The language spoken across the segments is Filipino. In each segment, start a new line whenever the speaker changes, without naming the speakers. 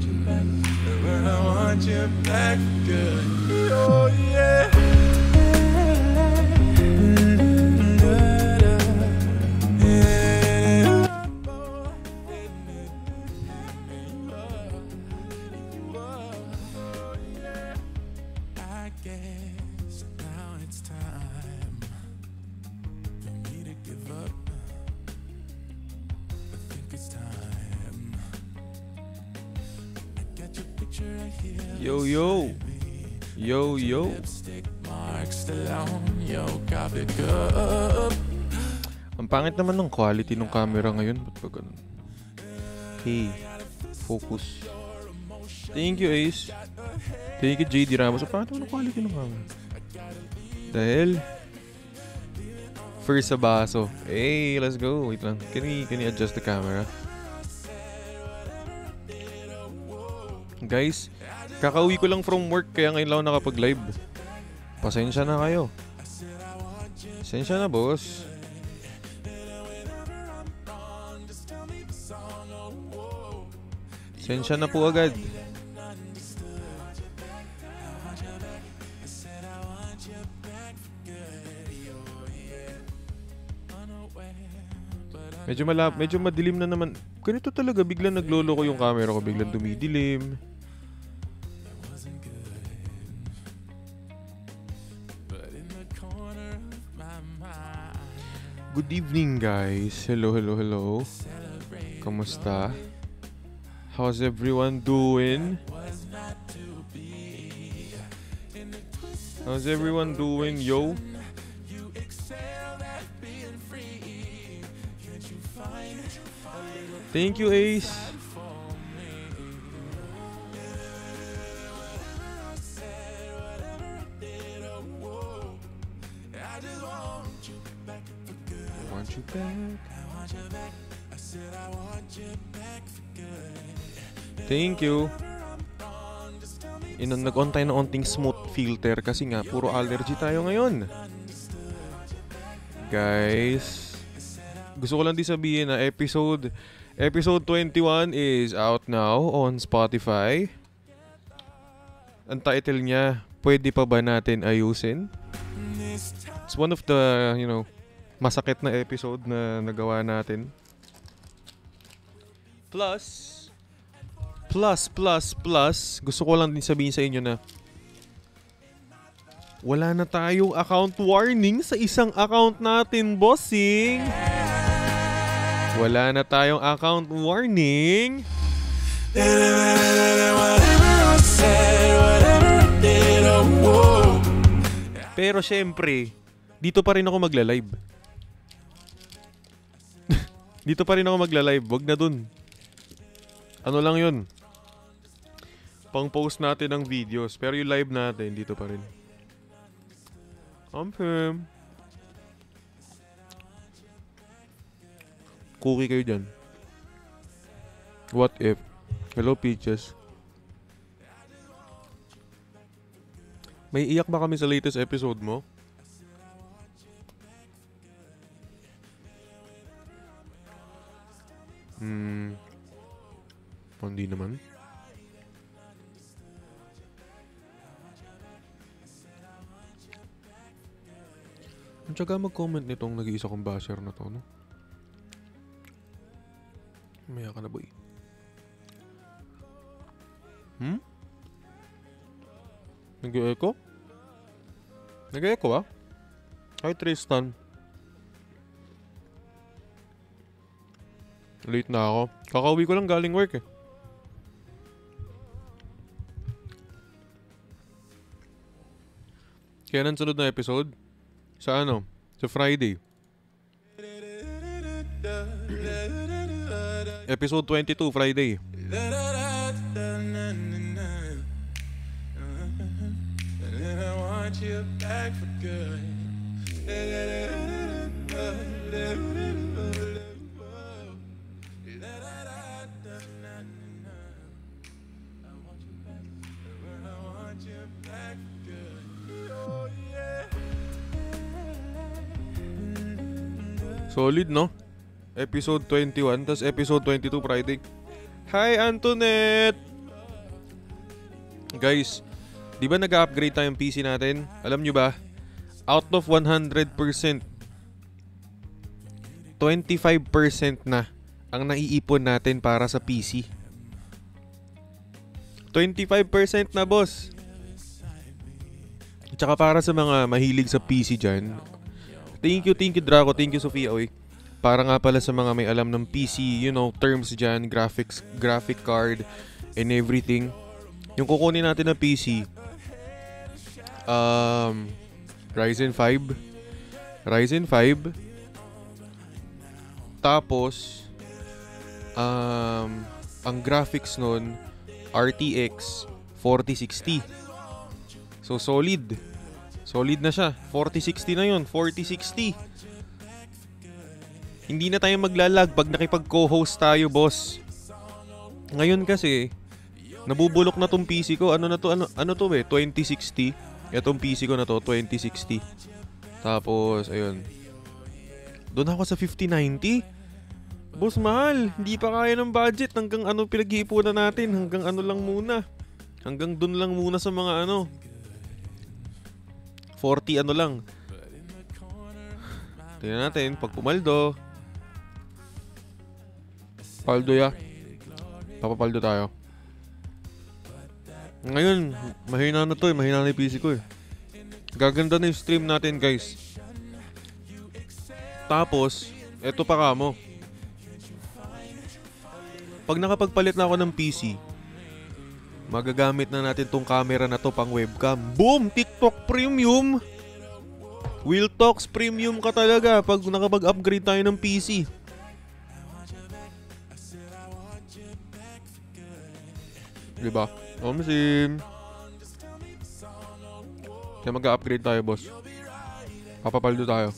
you back, I want you back for good. Oh yeah. I guess now it's time for me to give up. I think it's time. I got your picture right here.
Yo, yo. Yo, yo.
Lipstick marks still on your coffee cup.
Ang pangit naman ng quality ng camera ngayon. Ba't ba ganun? Hey, focus. Thank you, Ace. Thank you, JD Ramos. Ang pangit naman ng quality ng camera. Dahil first sa baso. Hey, let's go. Wait lang. Can we adjust the camera? Guys, kakauwi ko lang from work kaya ngayon lang ako nakapag-live. Pasensya na kayo. Pasensya na, boss. Pasensya na po agad. Medyo madilim na naman. Ganito talaga, biglang naglolo ko yung camera ko, biglang dumidilim. Good evening, guys. Hello. Kamusta? How's everyone doing? How's everyone doing, yo? Thank you, Ace. Thank you. Nag-on tayo ng onting smooth filter kasi nga puro allergy tayo ngayon. Guys, gusto ko lang din sabihin na episode 21 is out now on Spotify. Ang title niya, Pwede pa ba natin ayusin? It's one of the, masakit na episode na nagawa natin. Plus, gusto ko lang din sabihin sa inyo na wala na tayong account warning sa isang account natin, bossing. Wala na tayong account warning. Pero syempre, dito pa rin ako magla-live. Dito pa rin ako magla-live. Wag na dun. Ano lang yun? Pang-post natin ng videos. Pero yung live natin, dito pa rin. Cookie kayo dyan. What if? Hello, Peaches. May iyak ba kami sa latest episode mo? Hindi naman. Ang tsaga mag-comment nitong nag-iisa kong basher na to, no? Maya ka na, boy. Nag-e-echo? Nag-e-echo, ah? Hi, Tristan. Late na ako. Kakauwi ko lang galing work, eh. Kailan sunod na episode? Sa ano? Sa Friday. Episode 22, Friday. Solid, no? Episode 21, tas episode 22 Friday. Hi, Antoinette! Guys, di ba nag-upgrade tayong PC natin? Alam nyo ba? Out of 100%, 25% na ang naiipon natin para sa PC. 25% na, boss. Tsaka para sa mga mahilig sa PC dyan, thank you Draco, thank you Sofia, oy. Para nga pala sa mga may alam ng PC, you know, terms dyan, graphic card, and everything. Yung kukunin natin na PC, Ryzen 5. Tapos, ang graphics nun, RTX 4060. So, solid. Solid na siya. 4060 na yun. 4060. Hindi na tayo maglalag pag nakipag-co-host tayo, boss. Ngayon kasi, nabubulok na tong PC ko. Ano to 2060. Itong PC ko na to, 2060. Tapos, ayun. Doon ako sa 5090. Boss, mahal. Hindi pa kaya ng budget. Hanggang ano pinag-iipunan natin. Hanggang ano lang muna. Hanggang doon lang muna sa mga 40 ano lang. Tingnan natin. Pag pumaldo. Paldo ya. Papapaldo tayo. Ngayon, mahina na to eh. Mahina na yung PC ko eh. Gaganda na yung stream natin, guys. Tapos, eto pa kamo. Pag nakapagpalit na ako ng PC, magagamit na natin tong camera na to pang webcam. Boom! TikTok Premium! Will Talks Premium ka talaga pag nakapag-upgrade tayo ng PC. Diba? Sim. Kaya mag-upgrade tayo, boss. Papapaldo tayo.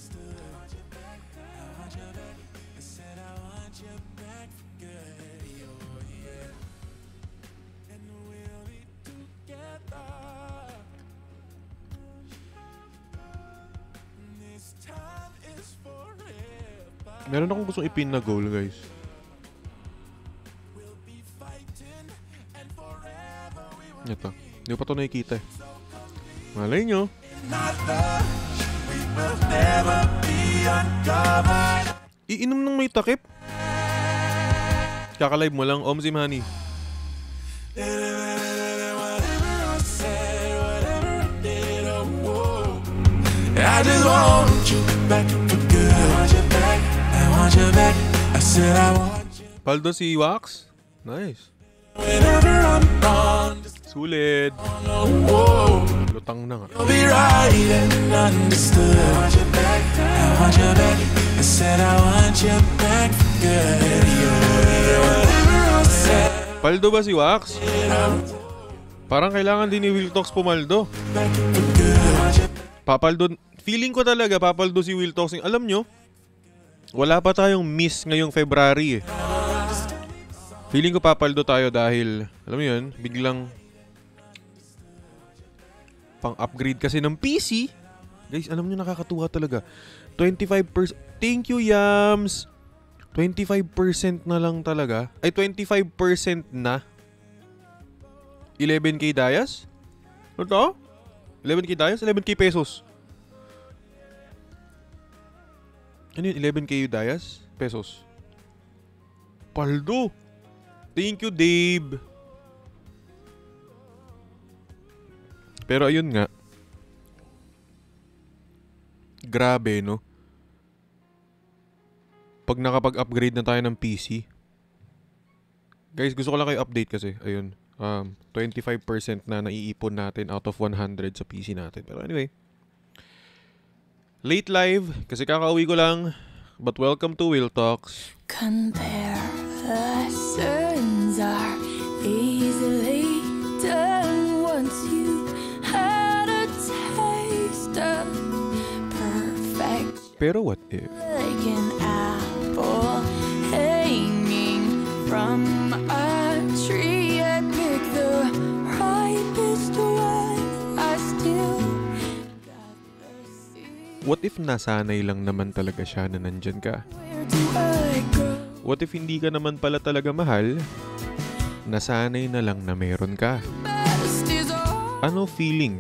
Meron akong gustong ipin na goal, guys. Ito. Hindi ko pa ito nakikita eh. Malay nyo. Iinom ng may takip. Kakalive mo lang, Om Zimhani. I just want you back for good. I want you back. I want you back. I said I want you. Paldo si Wax. Nice. Whenever I'm gone. Sulit. Lutang na nga. You'll be right and understood. I want you back. I want you back. I said I want you back for good. Paldo ba si Wax? Parang kailangan din ni Will Talks pumaldo. Papaldo. Feeling ko talaga papaldo si Will Talks. Alam nyo, wala pa tayong miss ngayong February eh. Feeling ko papaldo tayo dahil, alam mo yun, biglang pang-upgrade kasi ng PC. Guys, alam nyo, nakakatuwa talaga. 25%. Thank you, Yams. 25% na lang talaga. Ay, 25% na. 11k dayas? Ano to? 11k dayas? 11k pesos. Ano yun? 11k dayas? Pesos. Paldo. Thank you, Dave. Pero ayun nga. Grabe, no? Pag nakapag-upgrade na tayo ng PC. Guys, gusto ko lang kayo update kasi. Ayun. 25% na naiipon natin out of 100 sa PC natin. Pero anyway. Late live. Kasi kakauwi ko lang. But welcome to Will Talks. Comparisons are easily done once you had a taste of perfection. Pero what if? Like an apple hanging from a tree, I pick the ripest one. I still got the seed. What if nasanay lang naman talaga siya na nandyan ka? What if hindi ka naman pala talaga mahal? Nasanay na lang na meron ka? Ano feeling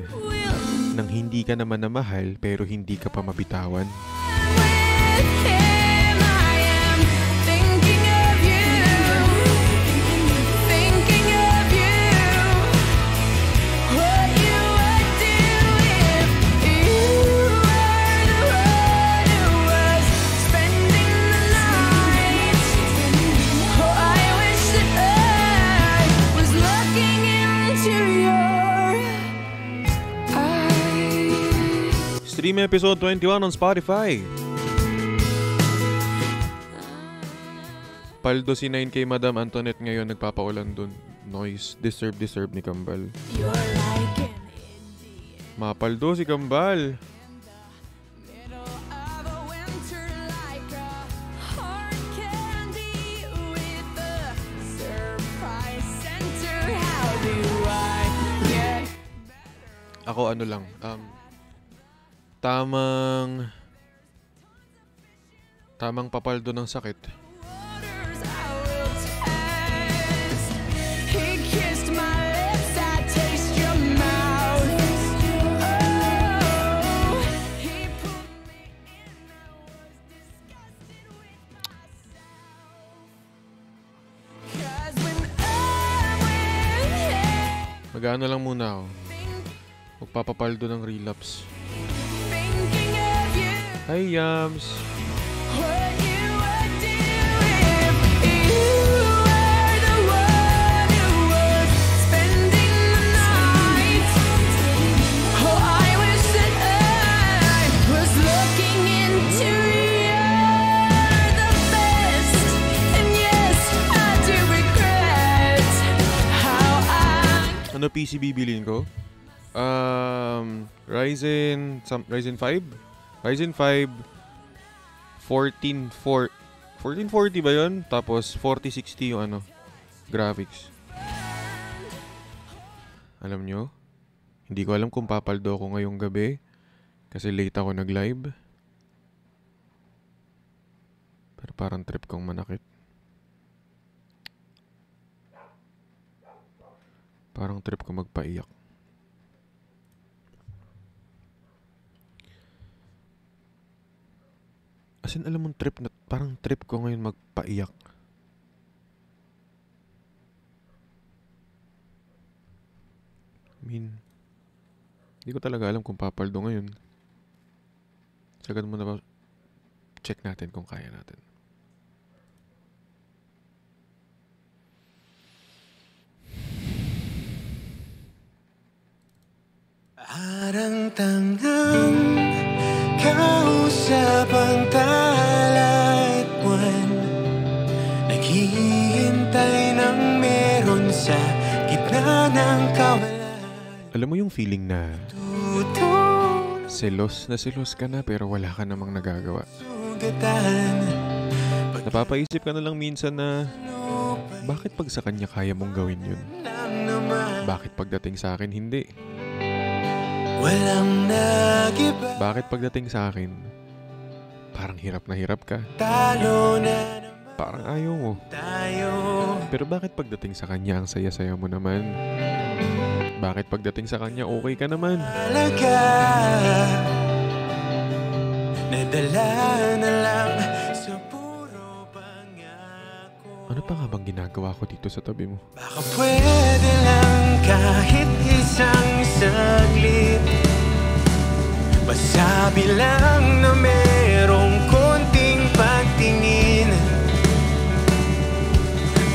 nang hindi ka naman na mahal pero hindi ka pa mabitawan? Stream episode 21 on Spotify. Paldo si 9K Madam Antoinette ngayon nagpapaulan dun. Noise. Deserve ni Kambal. Mapaldo si Kambal. Ako ano lang, tamang papaldo ng sakit. Mag-ano lang muna ako. Magpapapaldo ng relapse. Hi, Yams! Ano PC bibilin ko? Ryzen 5? Ryzen 5 1440 ba yun? Tapos 4060 yung ano, graphics. Alam nyo, hindi ko alam kung papaldo ako ngayong gabi kasi late ako nag-live. Pero parang trip kong manakit. Parang trip ko magpaiyak. As in, alam mong trip na, parang trip ko ngayon magpaiyak. I mean, hindi ko talaga alam kung papaldo ngayon. Sagad mo na ba, check natin kung kaya natin.
Parang tangang kausap ang talat buwan, naghihintay ng meron sa gitna ng kawalan.
Alam mo yung feeling na selos ka na pero wala ka namang nagagawa. Napapaisip ka na lang minsan na bakit pag sa kanya kaya mong gawin yun? Bakit pagdating sa akin hindi?
Walang nagiba.
Bakit pagdating sa akin, parang hirap na hirap ka? Parang ayaw mo. Pero bakit pagdating sa kanya, ang saya-saya mo naman? Bakit pagdating sa kanya, okay ka naman?
Nadala na lang sa puro pangako.
Ano pa nga bang ginagawa ko dito sa tabi mo?
Baka pwede lang kahit isang saglit, masabi lang na merong konting pagtingin.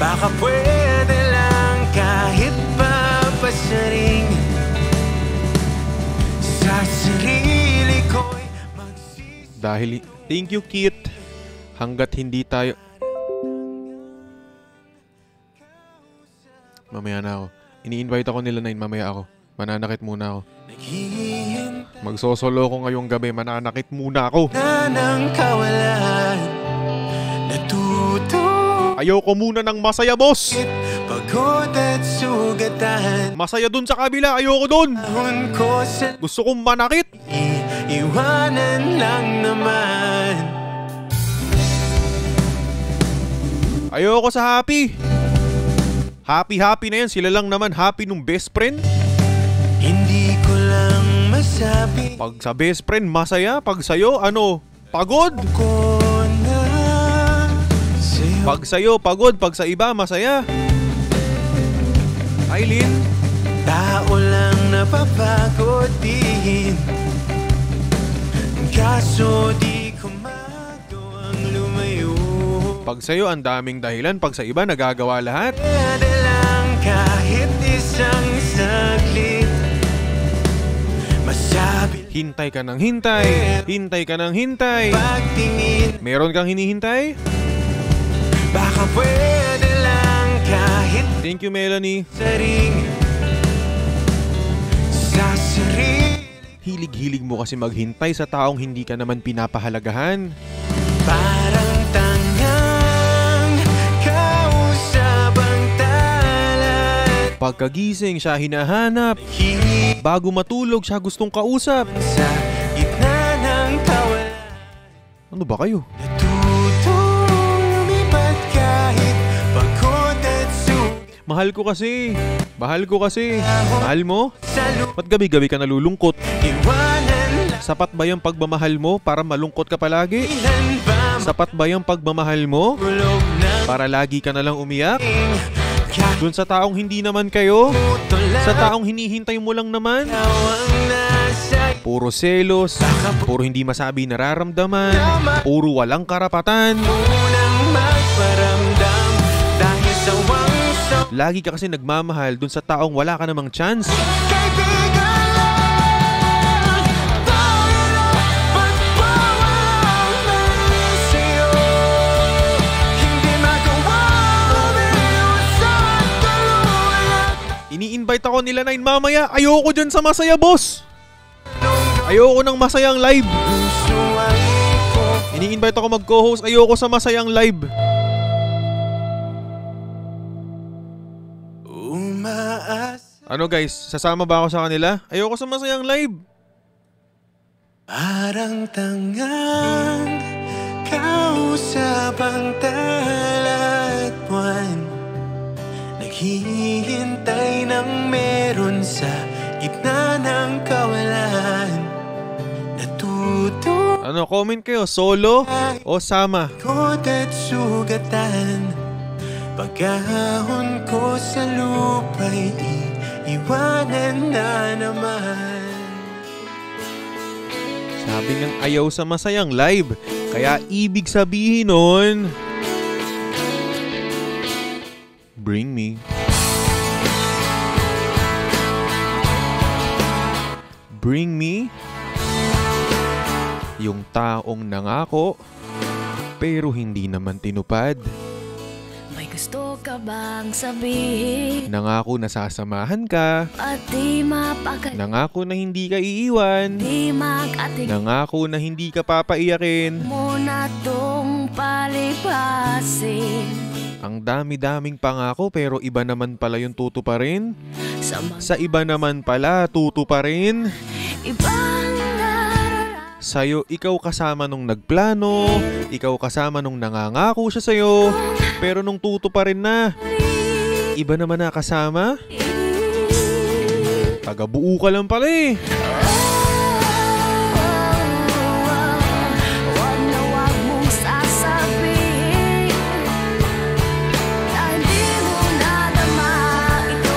Baka pwede lang kahit papasaring sa sarili ko'y magsisi.
Dahil, thank you Kit. Hanggat hindi tayo... Mamaya na ako. Ini-invite ako nila 9, mamaya ako. Mananakit muna ako. Magsosolo ko ngayong gabi, mananakit muna ako. Ayoko muna ng masaya, boss.
Pagod at sugatan,
Masaya dun sa kabila, ayoko dun. Gusto kong manakit.
Iwanan lang naman.
Ayoko sa happy. Happy na yan, sila lang naman happy nung best friend.
Hindi ko lang masabi
Pag sa best friend, masaya. Pag sa'yo, ano? Pagod.
ko na sa'yo.
Pag sa'yo, pagod. Pag sa iba, masaya. Aileen.
Tao lang napapagod din, kaso di ko magawang lumayo.
Pag sa'yo, ang daming dahilan. Pag sa iba, nagagawa lahat.
Pwede lang kahit isang saglit masabi
Hintay ka ng hintay. Hintay ka ng hintay.
pagtingin.
Meron kang hinihintay?
Baka pwede lang kahit
Thank you, Melanie.
saring sa sarili.
Hilig-hilig mo kasi maghintay sa taong hindi ka naman pinapahalagahan.
Parang tangang kausap ang talat.
Pagkagising, siya hinahanap.
Hilig
Bago matulog, siya gustong kausap.
sa gitna ng kawalan.
Ano ba kayo?
Natutong lumipat kahit pagod at sugat.
Mahal ko kasi. Mahal ko kasi. Mahal mo?
Sa
Ba't gabi-gabi ka nalulungkot?
iwanan lang.
Sapat ba yung pagmamahal mo para malungkot ka palagi?
Ilan ba
Sapat ba yung pagmamahal mo
magulog ng
para lagi ka na lang umiyak?
kahit
Dun sa taong hindi naman kayo?
puto lang
Sa taong hinihintay mo lang naman?
ang nasa
Puro selos, puro hindi masabi nararamdaman, puro walang karapatan.
unang magparamdam dahil sa wangso.
Lagi ka kasi nagmamahal dun sa taong wala ka namang chance.
Kaibigan lang tayo lang pagpawag sa'yo. Hindi magawa umiwas at tulungan.
Ini-invite ako nila Nine mamaya. Ayoko dyan sa masaya, boss. Ayoko ng masayang live.
Puso ay ko
Ini-invite ako mag-co-host. Ayoko sa masayang live.
umaas.
Ano guys, sasama ba ako sa kanila? Ayoko sa masayang live.
Parang tangang kausap ang talat buwan. Naghihintay ng meron sa gitna ng kawalan. Natuto
Ano, comment kayo, solo o sama?
ikot at sugatan. Pagkahon ko sa lupa'y iiwanan na naman.
Sabi ng ayaw sa masayang live. Kaya ibig sabihin nun, bring me. Bring me yung taong nangako pero hindi naman tinupad.
May gusto ka bang sabihin?
Nangako na sasamahan ka.
At di mapagay,
Nangako na hindi ka iiwan.
di mag-atig
Nangako na hindi ka papaiyakin.
mo na tong palipasin.
Ang dami-daming pangako pero iba naman pala yung tutuparin.
Sa mga
Sa iba naman pala tutuparin.
ibang nararating
Sa'yo, ikaw kasama nung nagplano. Ikaw kasama nung nangangako siya sa'yo. Pero nung tutuparin na, iba naman na kasama. Taga-buo ka lang pala eh.
Wag na wag mong sasabihin na hindi mo nadama ito.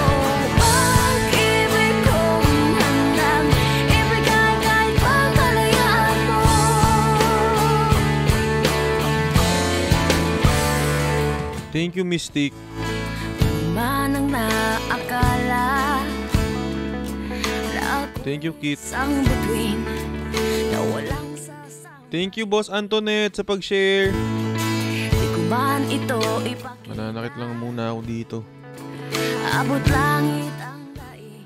Pag-ibig kong handang ibigay kahit pagkalayaan mo.
Thank you, Mystic.
Manang naakala na
Thank you, Kit.
isang bituin na walang sasang.
Thank you, Boss Antoinette, sa pag-share.
Di ko man ito ipakita.
Mananakit lang muna ako dito.
Abot langit ang daig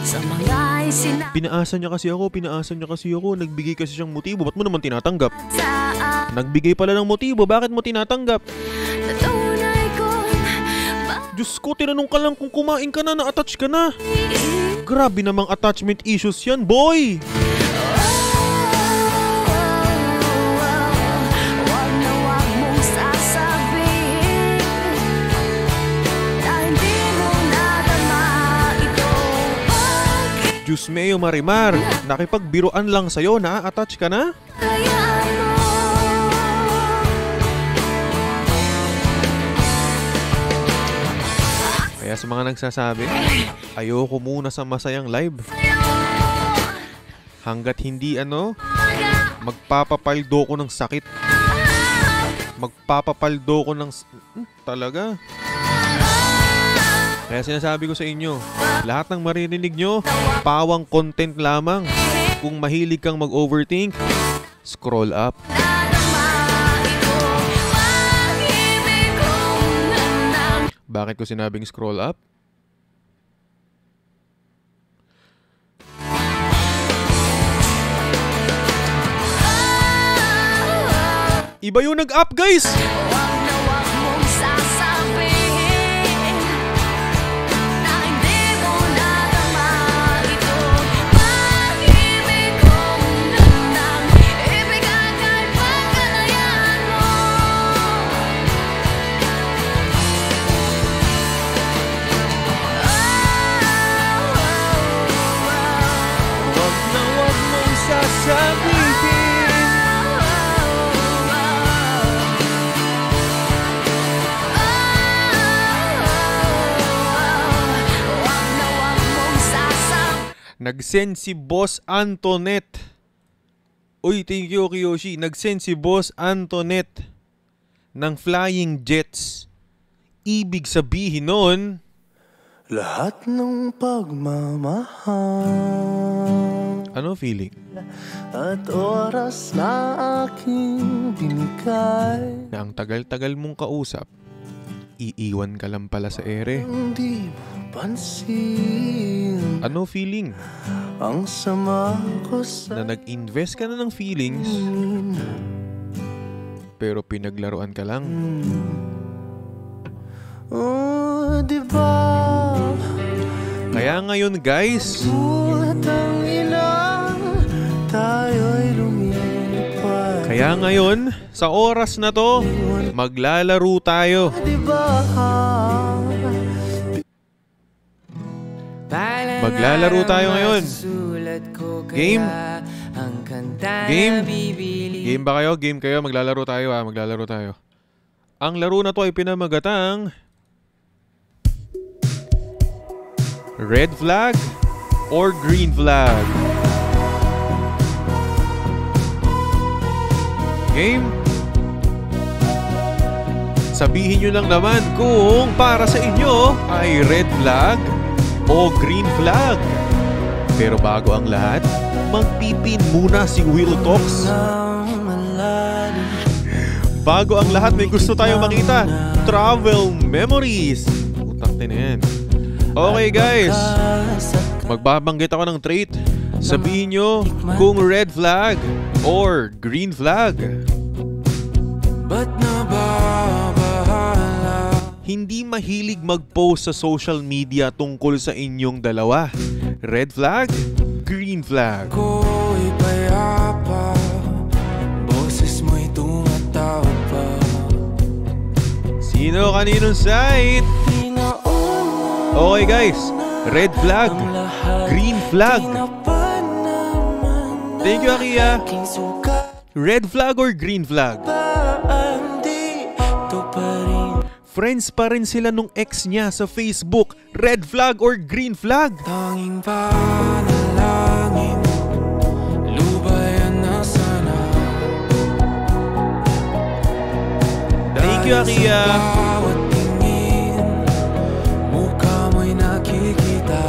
sa mga isinasa
Pinaasa niya kasi ako. Nagbigay kasi siyang motibo. Ba't mo naman tinatanggap? Nagbigay pala ng motibo. Bakit mo tinatanggap?
na tunay kong
Diyos ko, tinanong ka lang kung kumain ka na, na-attach ka na. Grabe namang attachment issues yan, boy!
wag na wag mong sasabihin na hindi mo nadama ito.
Diyos meo Marimar, nakipagbiruan lang sa'yo, na-attach ka na?
Hayaan mo.
Kaya sa mga nagsasabi, ayoko muna sa masayang live. Hanggat hindi magpapapaldo ko ng sakit. Magpapapaldo ko ng... talaga. Kaya sinasabi ko sa inyo, lahat ng maririnig nyo, pawang content lamang. Kung mahilig kang mag-overthink, scroll up. Bakit ko sinabing scroll up? Iba yung nag-up, guys!
Huwag na huwag mong sasabihin na hindi mo nadama ito. Pag-ibig kong nandang ibigay kahit pagkalayaan mo.
Huwag na huwag mong sasabihin. Nag-send si Boss Antoinette. Uy, thank you, Kiyoshi. Nag-send si Boss Antoinette ng flying jets. Ibig sabihin nun,
lahat ng pagmamahal
ano feeling?
at oras na aking binigay,
Na ang tagal-tagal mong kausap, iiwan ka lang pala sa ere.
hindi mo pansin
Ano feeling?
ang sama ko sa
Na nag-invest ka na ng feelings, pero pinaglaruan ka lang.
Oh, diba?
Kaya ngayon, guys,
Buhat ang ilang tayo'y lumipad.
kaya ngayon, sa oras na to, maglalaro tayo.
Diba?
Maglalaro tayo ngayon. Game? Game? Game ba kayo? Game kayo? Maglalaro tayo ha. Maglalaro tayo. Ang laro na to ay pinamagatang red flag or green flag. Game? Sabihin nyo lang naman kung para sa inyo ay red flag o green flag. Pero bago ang lahat, magpipin muna si Will Talks. Bago ang lahat, may gusto tayong makita. Travel memories. Utang din yan. Okay guys, magbabanggit ako ng trait. Sabihin nyo kung red flag or green flag. Hindi mahilig mag-post sa social media tungkol sa inyong dalawa. Red flag, green flag.
Ko'y payapa, boses mo'y tumatawag pa.
Sino kaninong side? Okay guys, red flag, green flag. Thank you, Akia. Red flag or green flag? Friends pa rin sila nung ex niya sa Facebook. Red flag or green flag?
Tanging panalangin, lubayan na sana.
Thank you, Akia.
Bawat tingin, mukha mo'y nakikita.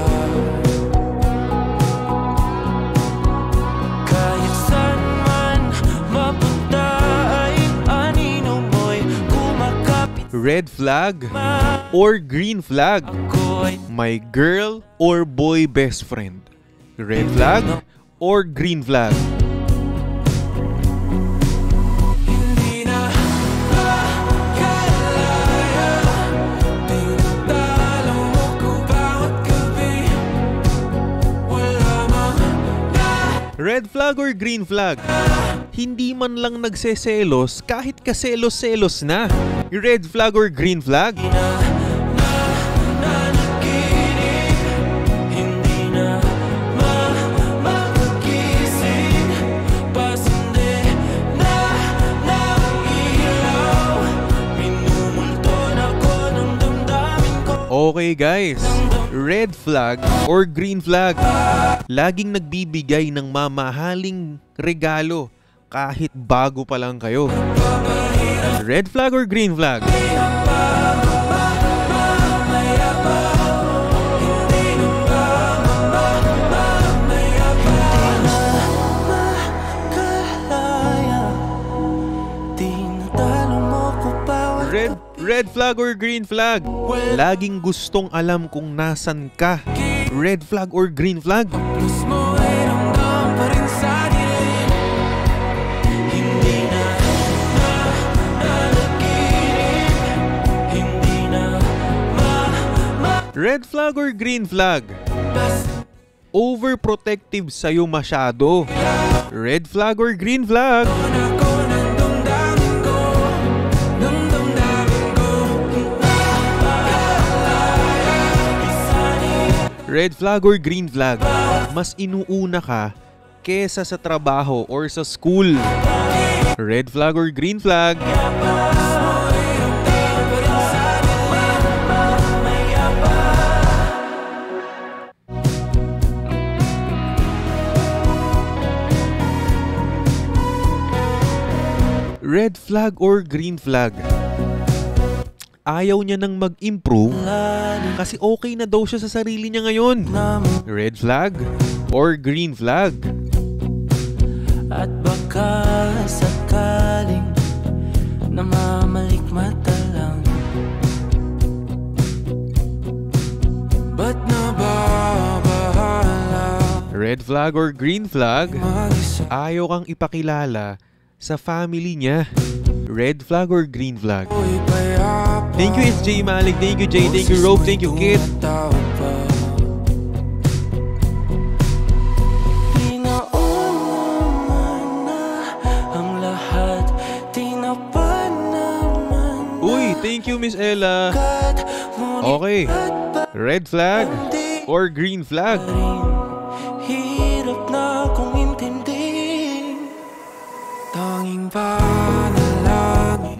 Kahit saan man mapunta ay anino mo'y kumakapit.
Red flag or green flag?
Ko'y
My girl or boy best friend? Red flag or green flag?
hindi na makalaya. Tinatalo mo ko bawat gabi. Wala mang
Red flag or green flag? Hindi man lang nagseselos kahit kaselos-selos na. Red flag or green flag?
nanaginip. Hindi na
Okay guys, red flag or green flag? Laging nagbibigay ng mamahaling regalo kahit bago pa lang kayo. Red flag or green flag? Red flag or green flag? Laging gustong alam kung nasan ka. Red flag or green flag? Red flag or green flag? Overprotective sa'yo masyado. Red flag or green flag? Red flag or green flag? Mas inuuna ka kesa sa trabaho or sa school. Red flag or green flag? Red flag or green flag? Ayaw niya nang mag-improve kasi okay na daw siya sa sarili niya ngayon. Red flag or green flag?
At baka sakaling namamalikmata lang. Ba't nababahala?
Red flag or green flag? Ayaw kang ipakilala sa family niya. Red flag or green flag? Thank you, it's J Malik. Thank you, Jay. Thank you, Rob. Thank you, Kit. Uy, thank you, Miss Ella. Okay. Red flag or green flag?
Hirap na kung intindihin. Tanging panalangin.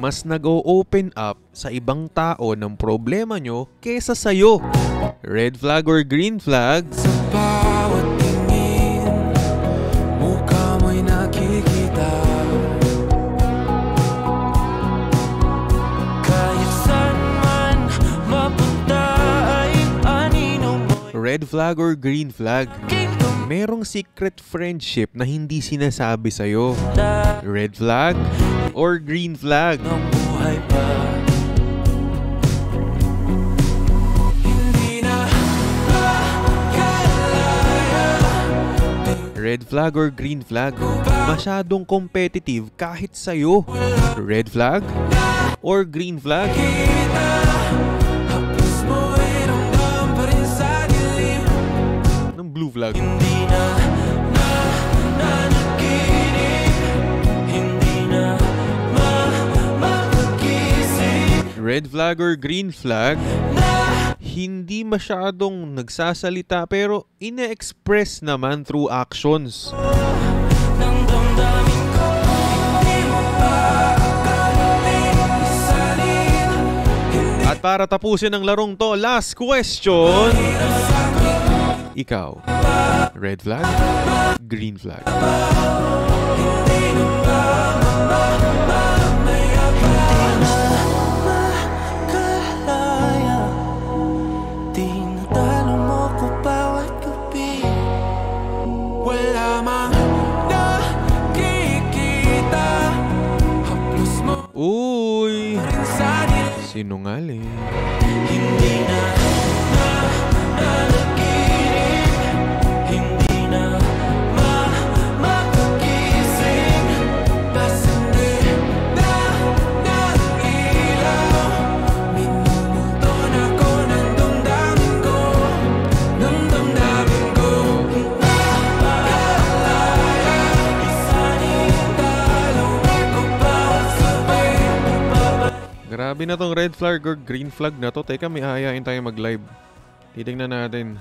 Mas nag-o-open up sa ibang tao ng problema nyo kesa sa'yo. Red flag or green flag?
Sa bawat tingin, mukha mo'y nakikita. Kahit saan man mapunta ay anino mo'y
Red flag or green flag? Merong secret friendship na hindi sinasabi sa'yo. Red flag or green flag?
ng buhay pa. Hindi na makalaya.
Red flag or green flag? Masyadong competitive kahit sa'yo. Red flag or green flag?
Haplos mo'y ramdam pa rin sa dilim.
Ng blue flag.
Hindi na nanaginip. Hindi na mapagising.
Red flag or green flag? Hindi masyadong nagsasalita pero ine-express naman through actions.
Nang damdamin ko, hindi mo pa akalain isalin.
At para tapusin ang larong to, last question. Ikaw, red flag, green flag?
Makalaya. Tinatalo mo ko bawat gabi. Wala mang nakikita. Haplos mo
Uy,
rin sa dilim.
sinungaling.
Hindi na nanaginip. Hindi na mapagising. Pasindi na ng ilaw. Minumulton ako ng damdamin ko. Ng damdamin ko. Nakalaya. Isanin talong ako bawat sabay.
Grabe na tong red flag or green flag na to. Teka, may aayain tayo mag-live. Titingnan natin.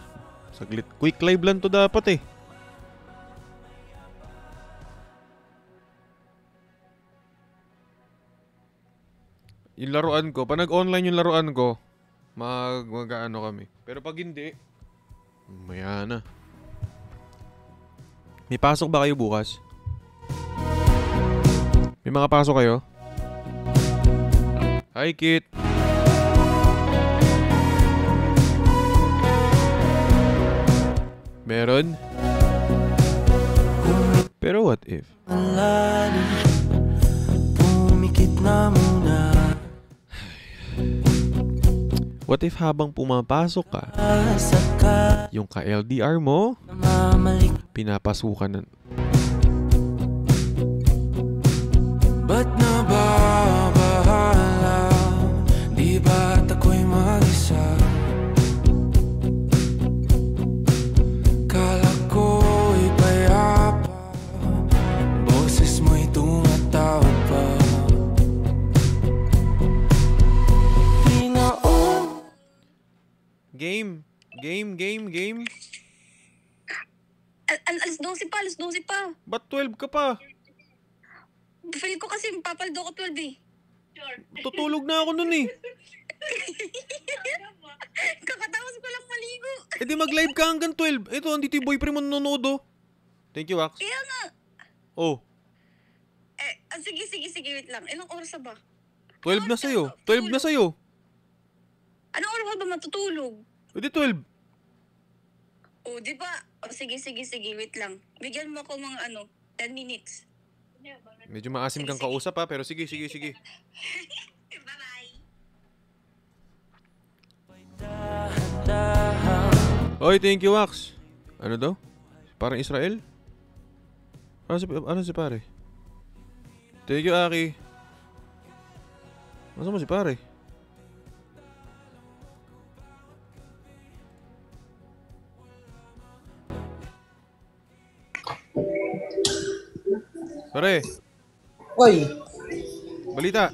Saglit. Quick live lang to dapat eh. Yung laruan ko, pa nag-online yung laruan ko, mag-ano kami. Pero pag hindi, maya na. May pasok ba kayo bukas? May mga pasok kayo? Hi, Kit. Meron? Pero what if?
Malalim, pumikit na muna.
What if habang pumapasok ka,
Saka
yung ka-LDR mo,
namamalik.
pinapasukan ng...
Ba't nababahala? Di ba't ako'y mag-isa? Kala ko'y payapa, boses mo'y tumatawag pa. Pinaon.
Game!
Alas 12 pa, alas 12 pa.
Ba't 12 ka pa?
Feel ko kasi papaldo ko 12 eh.
Tutulog na ako nun eh.
Kakatapos ko lang maligo.
Eh di mag-live ka hanggang 12. Ito, andito yung boyfriend mo nanonood oh. Thank you, Wax.
Kaya nga.
Oh,
Sige, wait lang. Ilang oras na ba?
12 na sa'yo. 12 na sa'yo.
Anong oras ka ba matutulog?
E di 12.
Oh, di ba? Sige, wait lang. Bigyan mo ako mga 10 minutes.
Medyo maasim kang kausap ha, pero sige.
Bye-bye.
Oy, thank you, Wax. Ano daw? Parang Israel? Ano si pare? Thank you, Aki. Masa mo si pare? Pare,
Oy,
balita.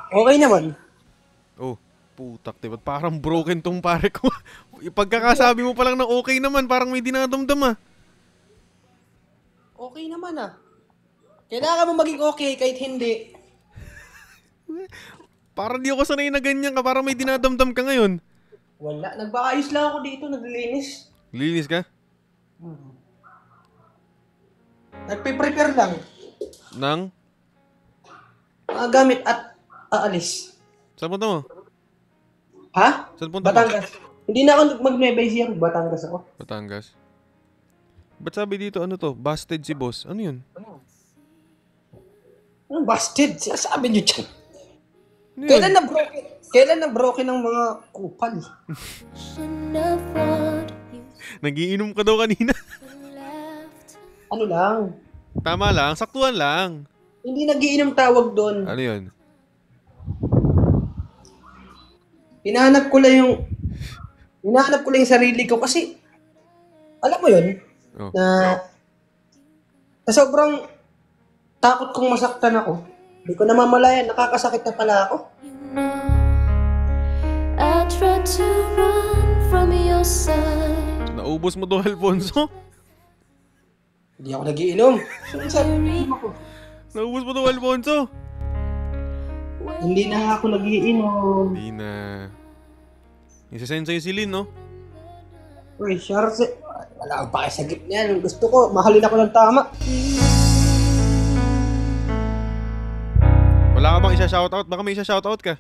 okay naman.
Oh, putak, diba? Parang broken tong pare ko. Pagkakasabi mo pa lang ng okay naman, parang may dinadamdam ah.
Okay naman ah. Kailangan mo maging okay kahit hindi.
Parang di ako sanay na ganyan ka, parang may dinadamdam ka ngayon.
Wala, nagpaayos lang ako dito, naglilinis.
Linis ka?
Nagpe-prepare lang.
Nang?
Mga gamit at aalis.
Saan punta mo?
Ha?
Saan punta mo?
Batangas. Hindi na ako mag-Nueva Ecija, Batangas ako.
Batangas. Ba't sabi dito, ano to? Busted si boss. Ano yun?
Anong busted? Sinasabi nyo dyan.
Ano yun?
Kailan na-broken ang mga kupal?
Nagiinom ka daw kanina.
Ano lang?
Tama lang, saktuhan lang.
Hindi nagiinom tawag doon.
Ano yun?
Hinahanap ko lang yung sarili ko kasi alam mo yun
Oh.
na sobrang takot kong masaktan ako. Hindi ko namamalayan, nakakasakit na pala ako.
I tried to run from your side.
Naubos mo to, Alfonso?
Hindi ako nagiinom. Sabi ko,
Naubos mo to, Alfonso?
hindi na nga ako nagiinom.
Hindi na. Isasend sa'yo si Lynn, no?
Uy, Charles, wala akong pakisagip niyan. Gusto ko, mahalin ako ng tama.
Wala ka bang isa-shoutout? Baka may isa-shoutout ka.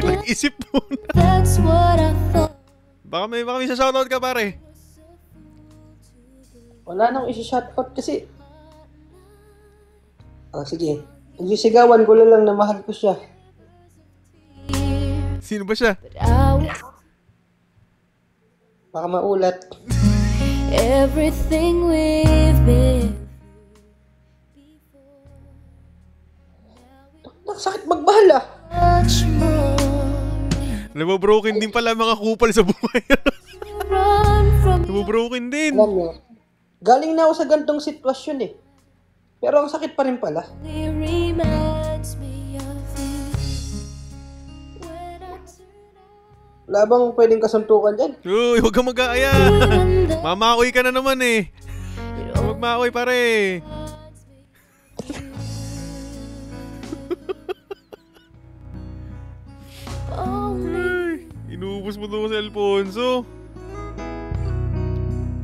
Nag-isip mo na.
That's what I thought.
Baka may isa-shoutout ka, pare.
Wala nang isi-shoutout kasi... sige. Nagsisigawan ko lang na mahal ko siya.
Sino ba siya?
Baka maulat.
Everything we've been.
Sakit magmahal ah.
Much more.
Nababroken din pala mga kupal sa buhay.
Run from
Nababroken din.
Alam niyo, galing na ako sa gantong sitwasyon eh. Pero ang sakit pa rin pala.
you reminds me of you. When I turn
Wala bang pwedeng kasuntukan dyan?
Uy, huwag kang mag-aaya.
on the
Mamakoy ka na naman eh. Huwag makoy, pare. Inubos mo doon sa Alfonso.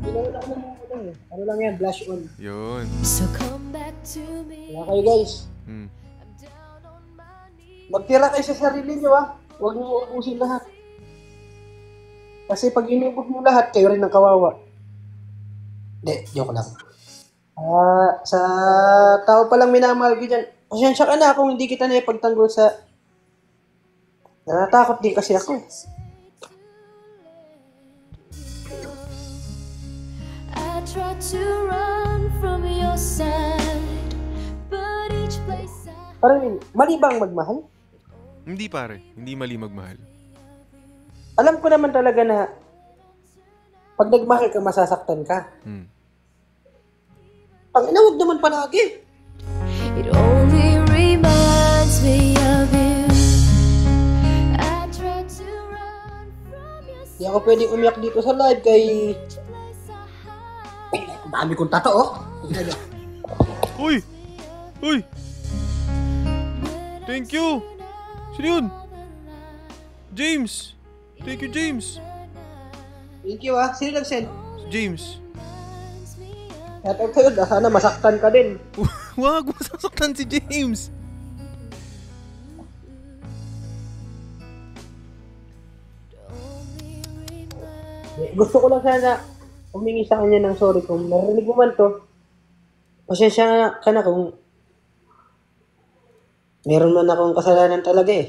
Ginawa ko ng ano lang yan, blush on.
Yun.
So come back to me.
Kaya kayo guys,
Hmm.
I'm down on my knees.
magtira kayo sa sarili nyo ha. Huwag nyo ubusin lahat. Kasi pag inubos mo lahat, kayo rin ang kawawa. Hindi, joke lang. Sa tao palang minamahal ko dyan, pasensya ka na kung hindi kita na ipagtanggol sa... Natatakot din kasi ako.
I try to run from your side, but each place I
Parang mali ba ang magmahal?
Hindi pare, hindi mali magmahal.
Alam ko naman talaga na pag nagmahal ka, masasaktan ka.
Hmm.
Ang inawag naman palagi.
it only reminds me of you. I try to run from your
Hindi ako pwedeng umiyak dito sa live kay...
each place I hide.
Ay, ang dami kong tato, oh.
Uy! Uy! Thank you! Sino yun? James! Thank you, James!
Thank you, ah. Sino nag-send?
James!
Shout out sa'yo, sana masaktan ka din.
Wag! Masasaktan si James!
Gusto ko lang sana humingi sa kanya ng sorry kung narinig mo man to. Pasensya ka na kung meron man akong kasalanan talaga eh.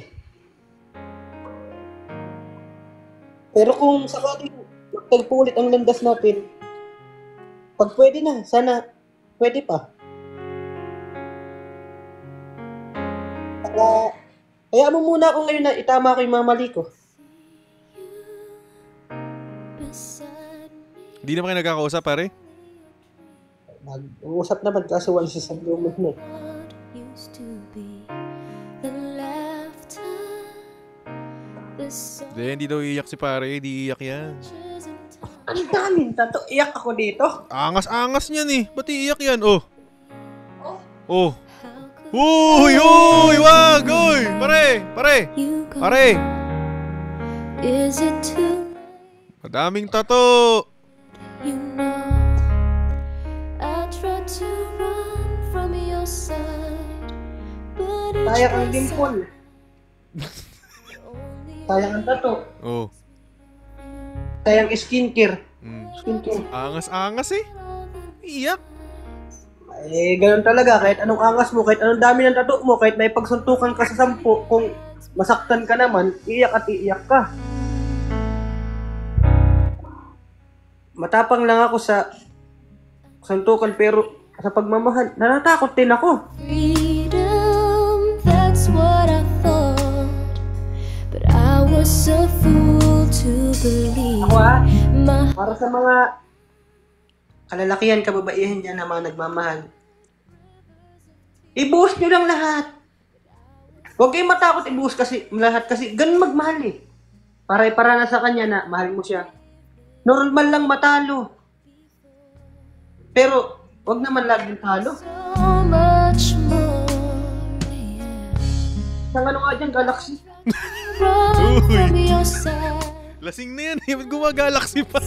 Pero kung sakaling magtagpo ulit ang landas natin, pag pwede na, sana pwede pa. Kaya mo muna ako ngayon na itama ko yung mga mali ko.
Beside me,
Hindi naman kayo nagkakausap, pare?
Nag-uusap naman kaso wala siya sa lumas na.
what used to be the laughter, the
Hindi, hindi daw iiyak si pare. Hindi iiyak yan.
soldiers and
Ang daming tato. Iyak ako dito.
Angas-angas niyan eh. Ba't iiyak yan? Oh. Oh.
how could
Uy! Uy! Wag! Uy! Pare! Pare!
you go?
Pare!
Is it too
Madaming tato!
you know? I try to run from your side, but each
Sayang ang
place
dimple.
only
Sayang ang tato.
Oh.
Sayang skincare.
Mm.
Skincare.
Angas-angas eh. Iiyak.
Eh, ganun talaga. Kahit anong angas mo, kahit anong dami ng tato mo, kahit may pagsuntukan ka sa 10, kung masaktan ka naman, iiyak at iiyak ka. Matapang lang ako sa suntukan pero sa pagmamahal, natatakot din ako.
freedom, that's what I thought, but I was a fool to believe
Ako
my
para sa mga kalalakihan, kababaihan dyan na mga nagmamahal, ibuhos nyo lang lahat. Huwag kayong matakot ibuhos kasi lahat kasi ganun magmahal eh. Para na sa kanya na mahal mo siya. Normal lang matalo. Pero wag naman laging talo.
so much more. Yeah.
Sa ano nga dyan, Galaxy?
Run
Uy.
from your side,
Lasing na yan eh. Ba't gumagalaxy pa?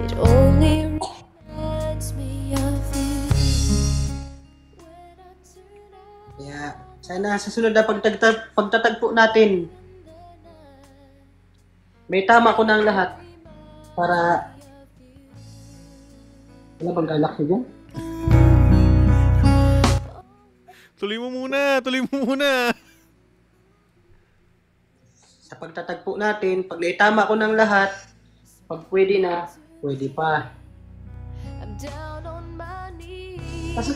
it only reminds me of you. When I turn out
Kaya sana sa sunod na pagtatagpo natin, may tama ko ng lahat para wala bang Galaxy dyan?
Tuloy mo muna. Tuloy mo muna.
Sa pagtatagpo natin, pag naitama ko ng lahat, pag pwede na, pwede pa.
I'm down on my knees.
Kasi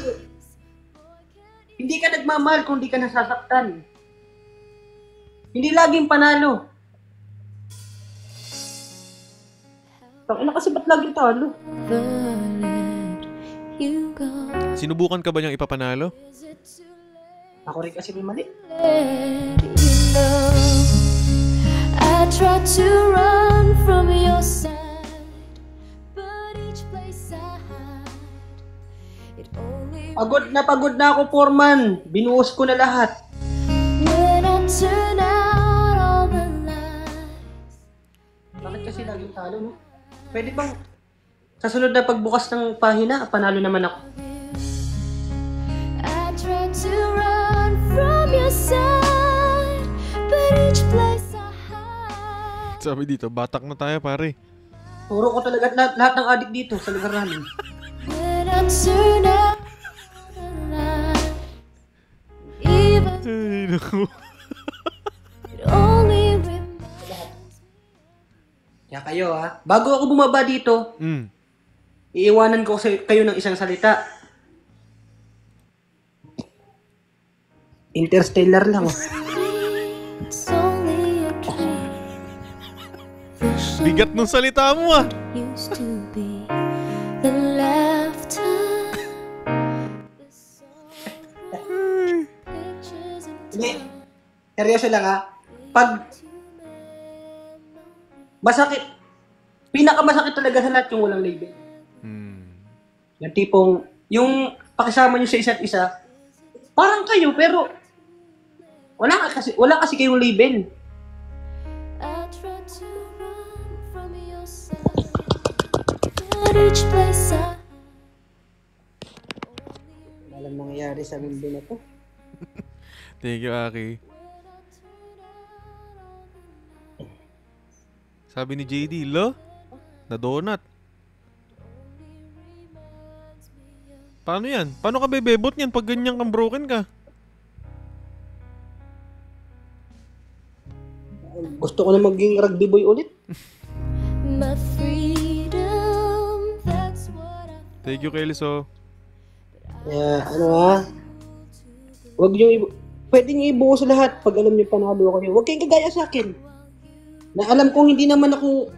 hindi ka nagmamahal kung hindi ka nasasaktan. Hindi laging panalo. Tangina kasi ba't laging talo?
Never let you go.
Sinubukan ka ba niyang ipapanalo?
Is it too late?
Ako rin kasi may mali.
Let you know? I try to run from your side, but each place I hide, it only
Pagod na ako, Foreman. Binuhos ko na lahat.
when I turn out all the lights.
kasi laging talo, no? Pwede bang sa sunod na pagbukas ng pahina, panalo naman ako?
I tried to run from your side, but each place I hide.
Sabi dito, batak na tayo pare.
Turo ko talaga lahat ng adik dito sa lugar namin.
When I turn out the light, even
Ay, naku.
it only reminds
Kaya kayo ha, bago ako bumaba dito, iiwanan ko kayo ng isang salita. Interstellar lang. Oh.
it's only a dream.
Bigat nung salita mo ah.
Used to be the laughter, the sorrow, pictures and
Hindi, seryoso lang ha. Pag masakit, pinakamasakit talaga sa lahat yung walang label. Yung tipong, yung pakisama nyo sa isa't isa, parang kayo, pero wala kasi kayong label.
I tried to run from your side, but each place I
Walang nangyayari sa mundo na to.
Thank you, Aki. Sabi ni JD, lo? Na donut. Paano yan? Paano ka bebebot niyan pag ganyan kang broken ka?
Gusto ko na maging rugby boy ulit.
my freedom, that's what I
Thank you, Keliso.
Kaya, ano ha? Huwag nyo, pwede nyo ibuo sa lahat pag alam nyo panalo kayo. Huwag kayong kagaya sa akin. Na alam kong hindi naman ako...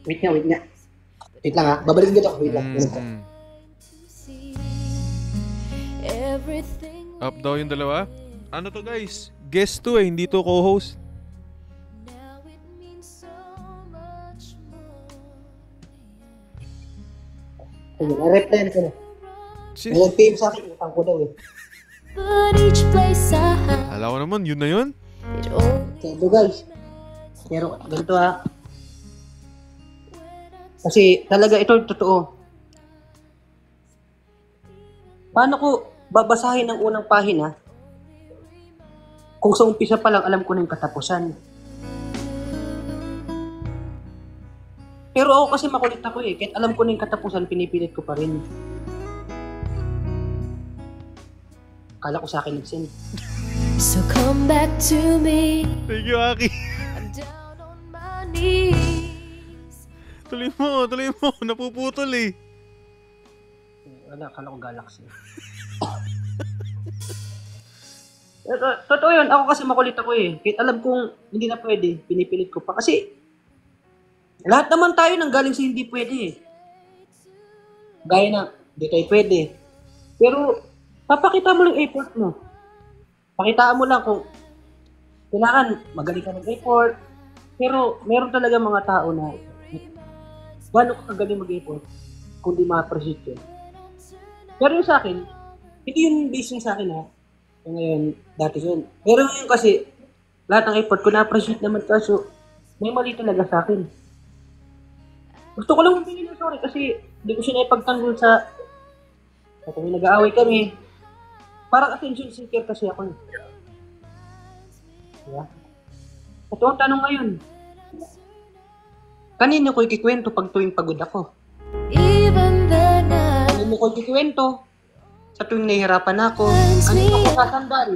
Wait nga. Wait lang ha. Babalik dito ako. Wait lang.
see. Everything
Up daw yung dalawa. Ano to guys? Guest to eh, hindi to co-host.
now it means so much more.
Ayun, na-reply ko na.
Sis,
May nag-PM sa akin, utang ko daw eh.
But each place I hide,
hala ko naman, yun na yun.
it only
Sabi guys. Pero ganito ha. Kasi talaga ito totoo. Paano ko babasahin ang unang pahina kung sa umpisa pa lang alam ko na yung katapusan? Pero ako kasi makulit ako eh. Kahit alam ko na yung katapusan, pinipilit ko pa rin. Kala ko sa akin nag-send.
so come back to me.
Thank you, Aki.
I'm down on my knees.
Tuloy mo. Napuputol eh.
Wala, kala ko Galaxy. Totoo yun. Ako kasi makulit ako eh. Kahit alam kong hindi na pwede, pinipilit ko pa. Kasi lahat naman tayo nang galing sa hindi pwede eh. Gaya na, hindi tayo pwede. Pero papakita mo lang effort mo. Pakitaan mo lang kung kailangan magaling ka ng effort. Pero meron talaga mga tao na gano'n ka kagaling mag-effort kung di ma-appreciate yun. Pero yung sa akin, hindi yung basing sa akin ha. Yung ngayon, dati yun. Pero yung kasi, lahat ng effort ko na-appreciate naman kaso, may mali talaga sa akin. Gusto ko lang humingi ng sorry kasi hindi ko siya naipagtanggol sa kung nag-aaway kami. Parang attention seeker kasi ako. Diba? Ito ang tanong ngayon. Kanino ko ikikwento pag tuwing pagod ako?
Even the night
Kanino ko ikikwento sa tuwing nahihirapan ako? Kanino ko sasandal?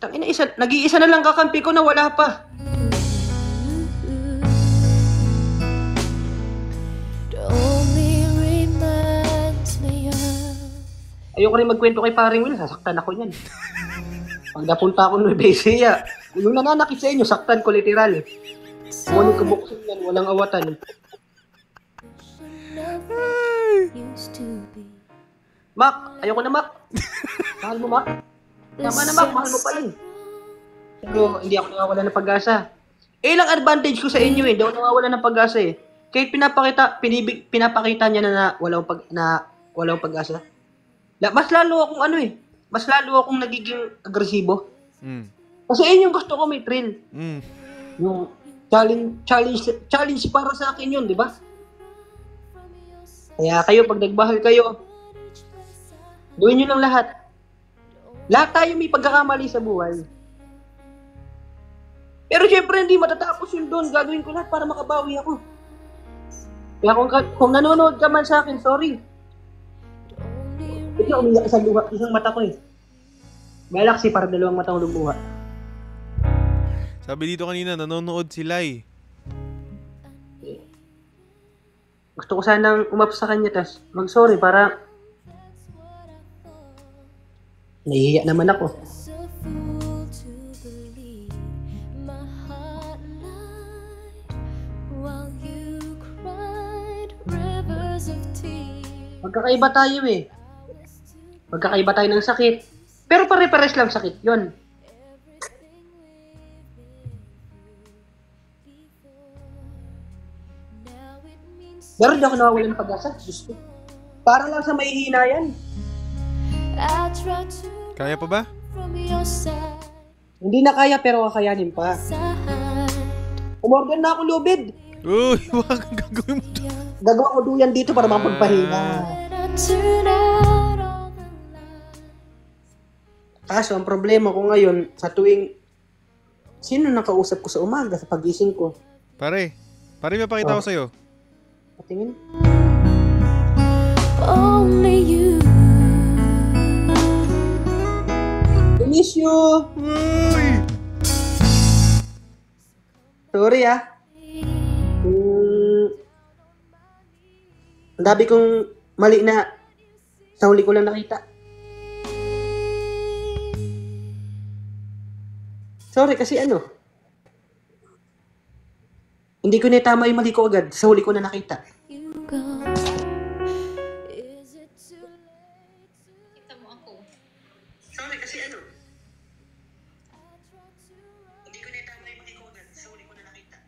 Tangina, nag-iisa na lang kakampi ko na wala pa.
it only reminds me of
Ayoko rin magkwento kay paring Will, sasaktan ako niyan. Pag napunta ako ng Besia, yung nananakit sa inyo, saktan ko literal. Walang kabuksin yan, walang awatan.
used to be.
Mac, ayoko na Mac. Mahal mo Mac? Tama na Mac, mahal mo pa rin. Pero hindi ako nawawala ng pag-asa. Ilang advantage ko sa inyo eh, daw nawawala ng pag-asa eh. Kahit pinapakita niya na walang pag-asa. Mas lalo akong mas lalo akong nagiging agresibo. Kasi yun yung gusto ko, may thrill. Yung Challenge para sa akin yun, di ba? Kaya kayo, pag nagmahal kayo, gawin nyo lang lahat. Lahat tayo may pagkakamali sa buhay. Pero syempre, hindi matatapos yun doon. Gagawin ko lahat para makabawi ako. Kaya kung nanonood ka man sa akin, sorry. Hindi, umiyak isang mata ko eh. Galaxy para dalawang matang lumuha.
Sabi dito kanina, nanonood si Lai.
Gusto ko sanang umap sa kanya, tas mag-sorry para nahihiya naman ako.
Was a fool to believe my heart lied while you cried rivers of tears.
Magkakaiba tayo eh. Magkakaiba tayo ng sakit. Pero pare-pares lang sakit yon. Pero hindi ako nawawalan ng pag-asa. Diyos ko. Para lang sa mahihina yan.
I tried to
Kaya pa ba?
from your side.
Hindi na kaya pero kakayanin pa. Umorder na ako lubid.
Uy, wag kang gagawin mo to.
Gagawa ko duyan dito para mapagpahinga.
And I turn out all the lights.
Kaso ang problema ko ngayon, sa tuwing sino nakausap ko sa umaga sa pagising ko?
Pare, may pakita ko sa'yo.
Patingin.
Only you.
I miss you.
Uy!
Sorry ah. Ang dabi kong mali na sa huli ko lang nakita. Sorry kasi hindi ko na tama yung mali ko agad. Sa huli ko na nakita.
You go. Is it too late to
Kita mo ako.
Sorry kasi hindi ko na tama yung mali ko agad. Sa huli ko na nakita.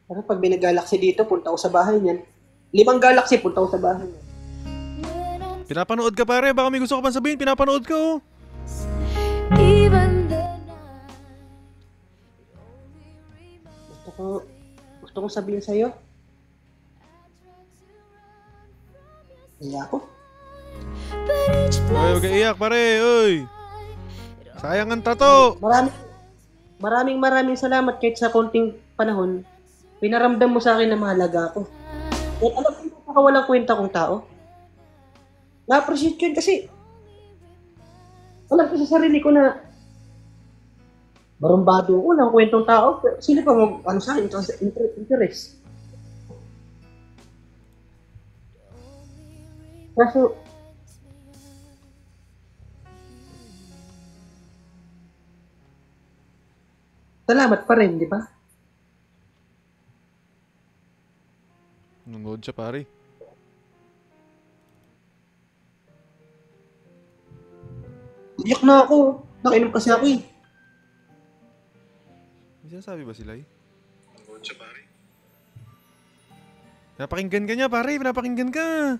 Pero pag may nag-galaxy dito, punta ako sa bahay niyan. 5 galaxy, punta ako sa bahay niyan.
when I
Pinapanood ka pare, baka may gusto ka pang sabihin, pinapanood ka oh.
even the night
Gusto kong sabihin sa'yo. Kaya ako.
but each
Uy,
place
huwag ka iyak pare, uy. Sayang ang tato.
Maraming salamat kahit sa konting panahon. Pinaramdam mo sa akin na mahalaga ako. At alam mo, walang kwenta kong tao. Na-appreciate ko yun kasi alam ko sa sarili ko na barumbado ko, walang kwentong tao. Sino pa sa akin, interest? Kaso, salamat pa rin, di ba?
Nanonood siya pare.
Iyak na ako. Nakainom kasi ako eh.
May sinasabi ba sila eh? Nanonood siya pare. Napakinggan ka niya pare, pinapakinggan ka.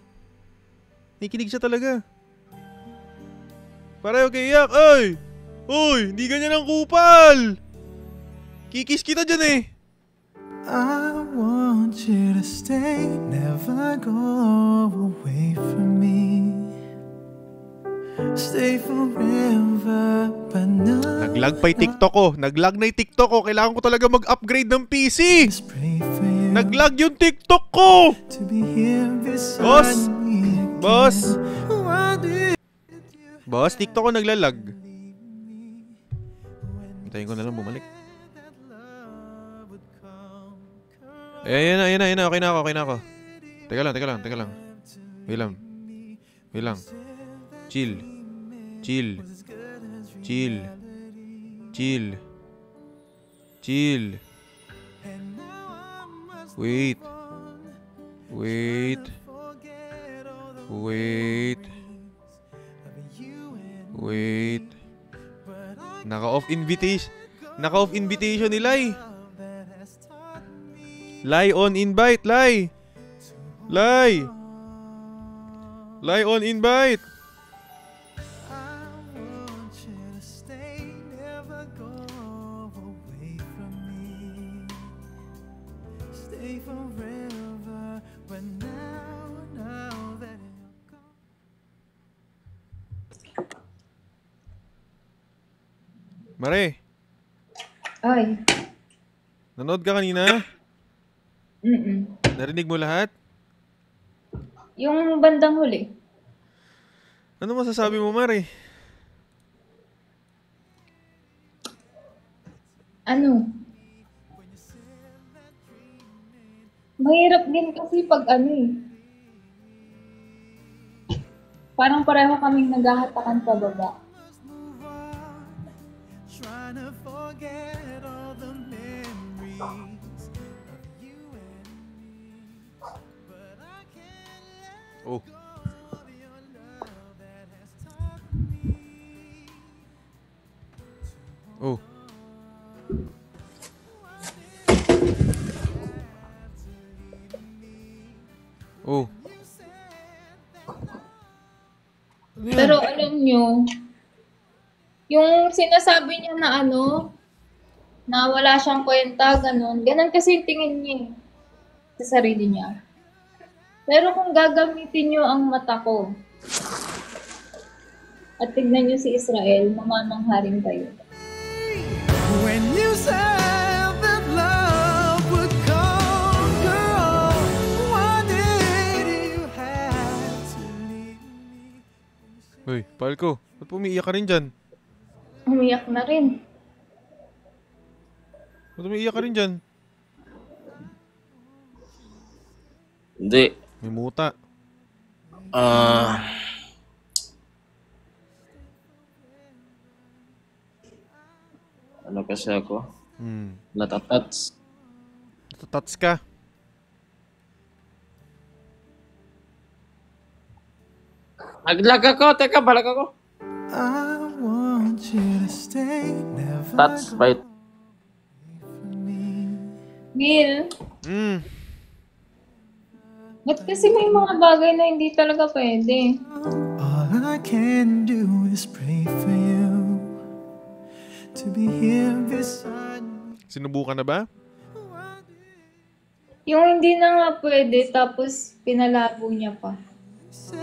Nakikinig siya talaga. Pare, okay, iyak, oy! Uy, hindi ganyan ang kupal! Kikis kita dyan eh.
I want you to stay, never go away from me. Stay forever, but not.
Naglag pa yung TikTok ko. Naglag na yung TikTok ko. Kailangan ko talaga mag-upgrade ng PC.
Just pray for you
Naglag yung TikTok ko.
to be here beside
Boss!
me again.
Boss!
Why did
Boss, TikTok ko naglalag. Hintayin ko na lang bumalik. Ayan na. Okay na ako. Teka lang. Wait lang. Chill. Wait. Naka-off invitation ni Lai. Lai on invite, Lai on invite. Mare,
Ay.
nanood ka kanina?
Mm.
Narinig mo lahat?
Yung bandang huli.
Ano masasabi mo, Mare?
Ano? Mahirap din kasi pag ano eh. Parang pareho kaming naghahatakan pa baba.
Trying to forget all the memories of you and me. But I can't let
Oh.
go of your love that has taught me.
Oh. Oh. Ano yan?
Pero alam nyo, yung sinasabi niya na ano, na wala siyang kwenta, ganun kasi yung tingin niya eh, sa sarili niya. Pero kung gagamitin niyo ang mata ko, at tignan niyo si Israel, mamamangharing kayo.
When you said that love would conquer all, why did you have to leave me?
Uy, Palko, ba't umiiyak ka rin dyan?
Umiyak na rin.
Ba't umiiyak ka rin dyan?
Hindi.
May muta.
Ano kasi ako?
Hmm.
Natatats.
Natatats ka.
Naglag ako. Teka, balik ako.
I want you to stay, never
Tats, bite.
Bill,
Hmm.
ba't kasi may mga bagay na hindi talaga pwede?
All I can do is pray for you to be here beside me.
Sinubukan na ba?
Yung hindi na nga pwede, tapos pinalabo niya pa.
Said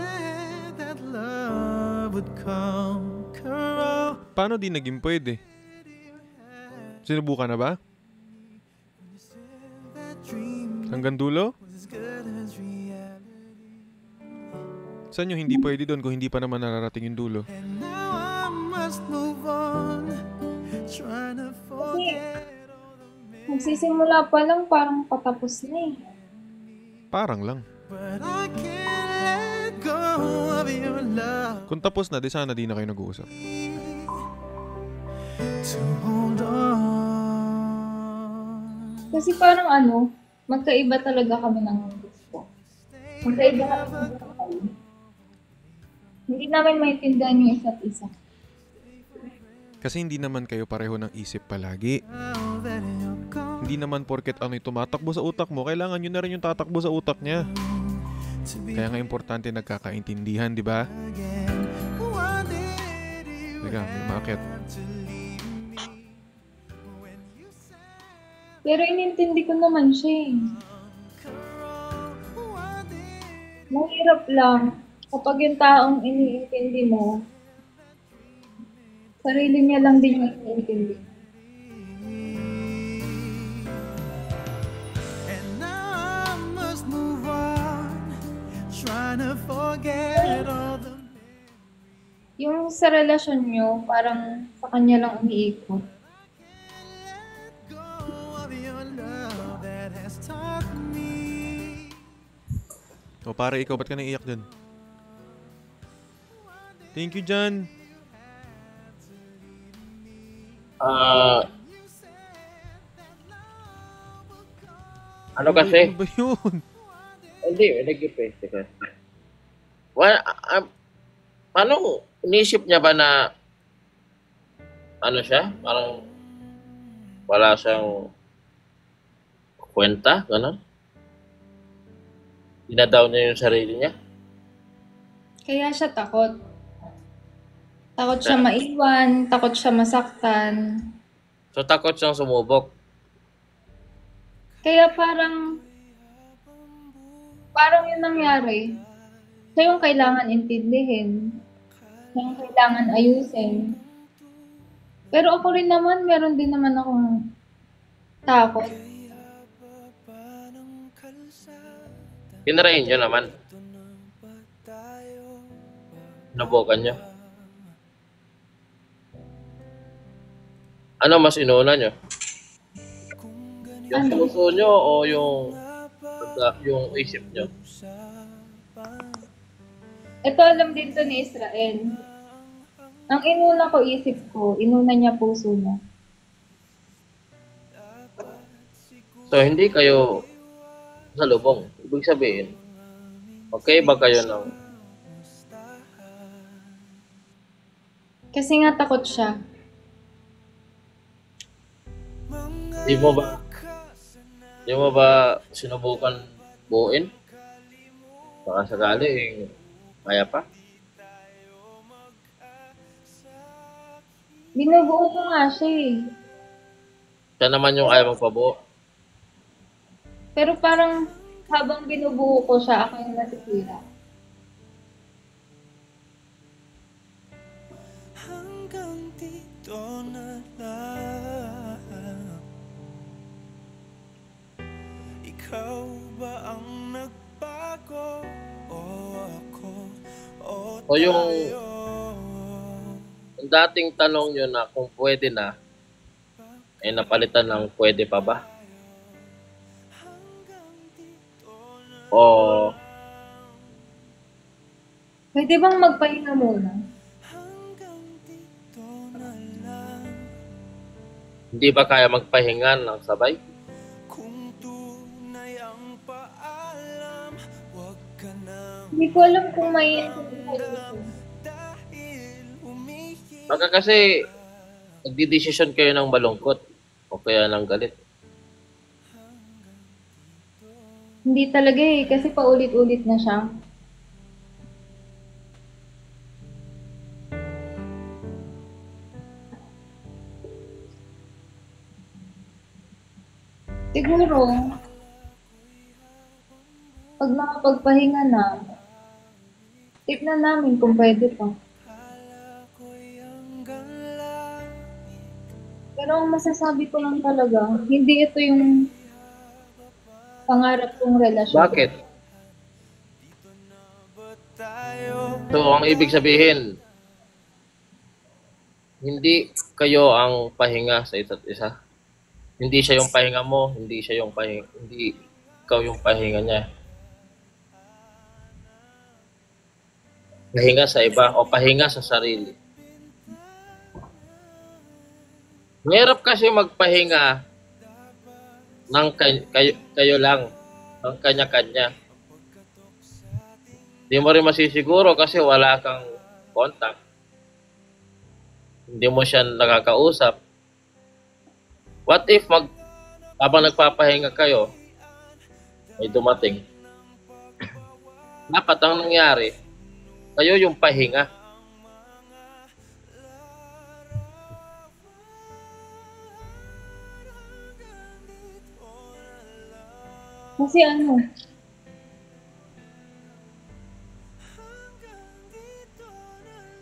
that love would conquer all.
Paano di naging pwede? Sinubukan na ba?
That dream
Hanggang dulo?
was as good as reality.
Saan yung hindi pwede doon kung hindi pa naman nararating yung dulo?
And now I must move on, trying to forget all the memories.
Magsisimula pa lang, parang patapos na eh.
Parang lang.
But I can't let go of your love
Kung tapos na, di sana di na kayo nag-uusap.
to hold on.
Kasi parang ano, magkaiba talaga kami ng gusto. Magkaiba kami ng buhay. Hindi namin maintindihan yung isa't isa.
Kasi hindi naman kayo pareho ng isip palagi.
Now that you're gone,
Hindi naman porket ano yung tumatakbo sa utak mo, kailangan nyo na rin yung tatakbo sa utak niya.
to be
Kaya nga importante nagkakaintindihan, di ba?
again. Why did you
Teka, may umakyat.
have to leave me when you said
Pero inintindi ko naman siya eh.
why did
Mahirap lang kapag yung taong iniintindi mo, sarili niya lang din yung iniintindi.
and now I must move on, trying to forget all the
Yung sa relasyon nyo, parang sa kanya lang umiikot.
go of your love that has taught me.
O pare, ikaw, ba't ka naiiyak dun? Thank you, John.
Ano kasi?
Ano ba yun?
Hindi, nag-gip eh. Teka. Paano, inisip niya ba na ano siya? Parang wala siyang kwenta? Gano'n? Dinadown niya yung sarili niya?
Kaya siya takot. Takot siya maiwan, takot siya masaktan.
So, takot siyang sumubok.
Kaya parang yun nangyari. Siya yung kailangan intindihin. Siya yung kailangan ayusin. Pero ako rin naman, meron din naman akong takot.
Tinrain nyo naman. Nabukan nyo. Ano mas inuna nyo? Yung puso nyo o yung isip nyo?
Ito alam din to ni Israel. Ang inuna ko isip ko, inuna niya puso niya.
So, hindi kayo salubong. Ibig sabihin, okay ba kayo ng...
Kasi nga takot siya.
Di mo ba sinubukan buuin? Baka sakali, kaya pa?
Binubuo ko nga siya eh.
Siya naman yung ayaw magpabuo.
Pero parang habang binubuo ko siya, ako yung nasisira.
Hanggang dito na lang. Ikaw ba ang nagbago? O ako? O
So yung
tayo?
dating tanong nyo na kung pwede na, ay napalitan ng pwede pa ba? O
Pwede bang magpahinga muna?
hindi ba kaya magpahinga ng sabay?
Kung tunay ang paalam, wag ka nang
Hindi ko alam kung may
dahil umihi.
Baka kasi nagdidesisyon kayo ng malungkot o kaya ng galit.
Hindi talaga eh, kasi paulit-ulit na siya. Siguro, pag nakapagpahinga na, tignan namin kung pwede pa. Pero ang masasabi ko lang talaga, hindi ito yung pangarap kong relasyon.
Bakit? So, ang ibig sabihin, hindi kayo ang pahinga sa isa't isa. Hindi siya yung pahinga mo, hindi ikaw yung pahinga niya. Pahinga sa iba o pahinga sa sarili. Mahirap kasi magpahinga ng kayo lang, ng kanya-kanya. Hindi mo rin masisiguro kasi wala kang contact. Hindi mo siya nakakausap. What if habang nagpapahinga kayo, may dumating? Dapat ang nangyari, kayo yung pahinga.
Kasi ano,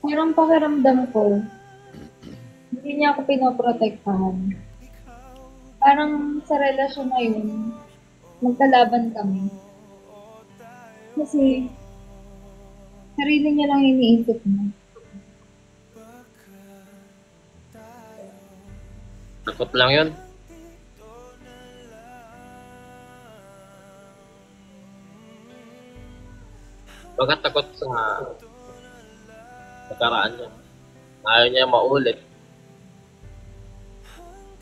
parang pakiramdam ko, hindi niya ako pinoprotektahan. Parang sa relasyon na yun, magkalaban kami. Kasi, sarili niya lang iniisip niya.
Takot lang yun. Baka takot sa nakaraan niya. Ayaw niya maulit.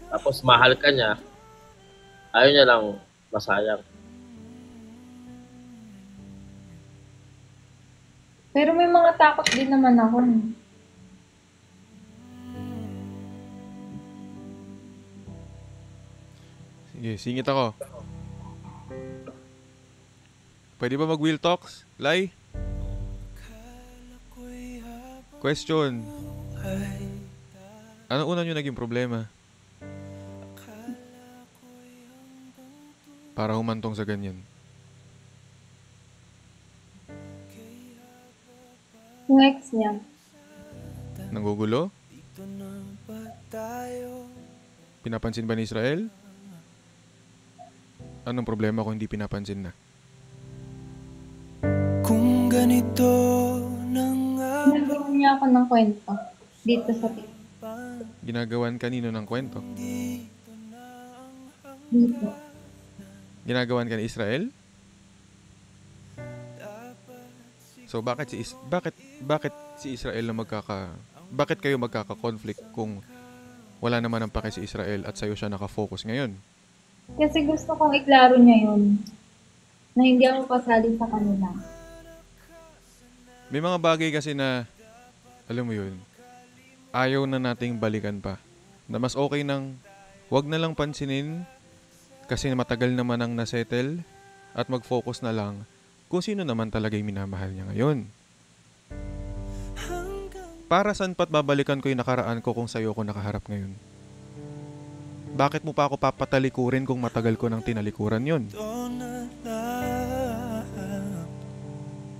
Tapos mahal ka niya. Ayaw niya lang masayang.
Pero may mga takot din naman ako.
Sige, singit ako. Pwede ba mag-wheel talks? Lai? Question. Ano una nyo naging problema? Para humantong sa ganyan.
Yung ex niya.
Nanggugulo? Pinapansin ba ni Israel? Anong problema kung hindi pinapansin na?
Kung ganito na nga
Nagawa niya ako ng kwento dito sa
Ginagawan kanino ng kwento?
dito.
Ginagawan ka ni Israel? So bakit si Israel na bakit kayo magkaka-conflict kung wala naman ang pake si Israel at sa'yo siya nakafocus ngayon?
Kasi gusto kong iklaro niya yun. Na hindi ako kasali sa kanila.
May mga bagay kasi na, alam mo yun, ayaw na nating balikan pa. Na mas okay nang wag na lang pansinin kasi matagal naman ang nasettle at mag-focus na lang kung sino naman talaga yung minamahal niya ngayon. Para saan pa't babalikan ko yung nakaraan ko kung sa'yo ko nakaharap ngayon? Bakit mo pa ako papatalikurin kung matagal ko nang tinalikuran yun?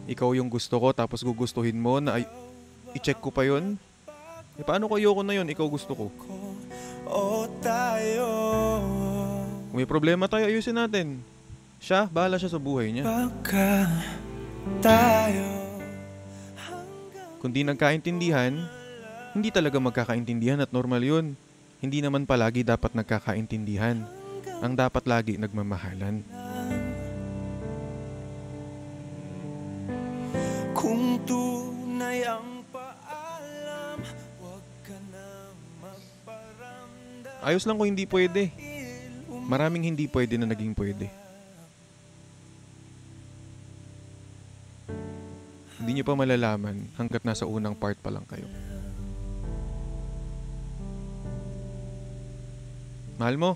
Ikaw yung gusto ko tapos gugustuhin mo na i-check ko pa yun? E paano ko ayoko na yun? Ikaw gusto ko. Kung may problema tayo, ayusin natin. Siya, bahala siya sa buhay niya. Kung di nagkaintindihan, hindi talaga magkakaintindihan at normal yun. Hindi naman palagi dapat nagkakaintindihan. Ang dapat lagi nagmamahalan.
Kung tunay ang paalam, wag ka na magparamdam.
Ayos lang kung hindi pwede. Maraming hindi pwede na naging pwede. Hindi nyo pa malalaman hanggat nasa unang part pa lang kayo. Mahal mo?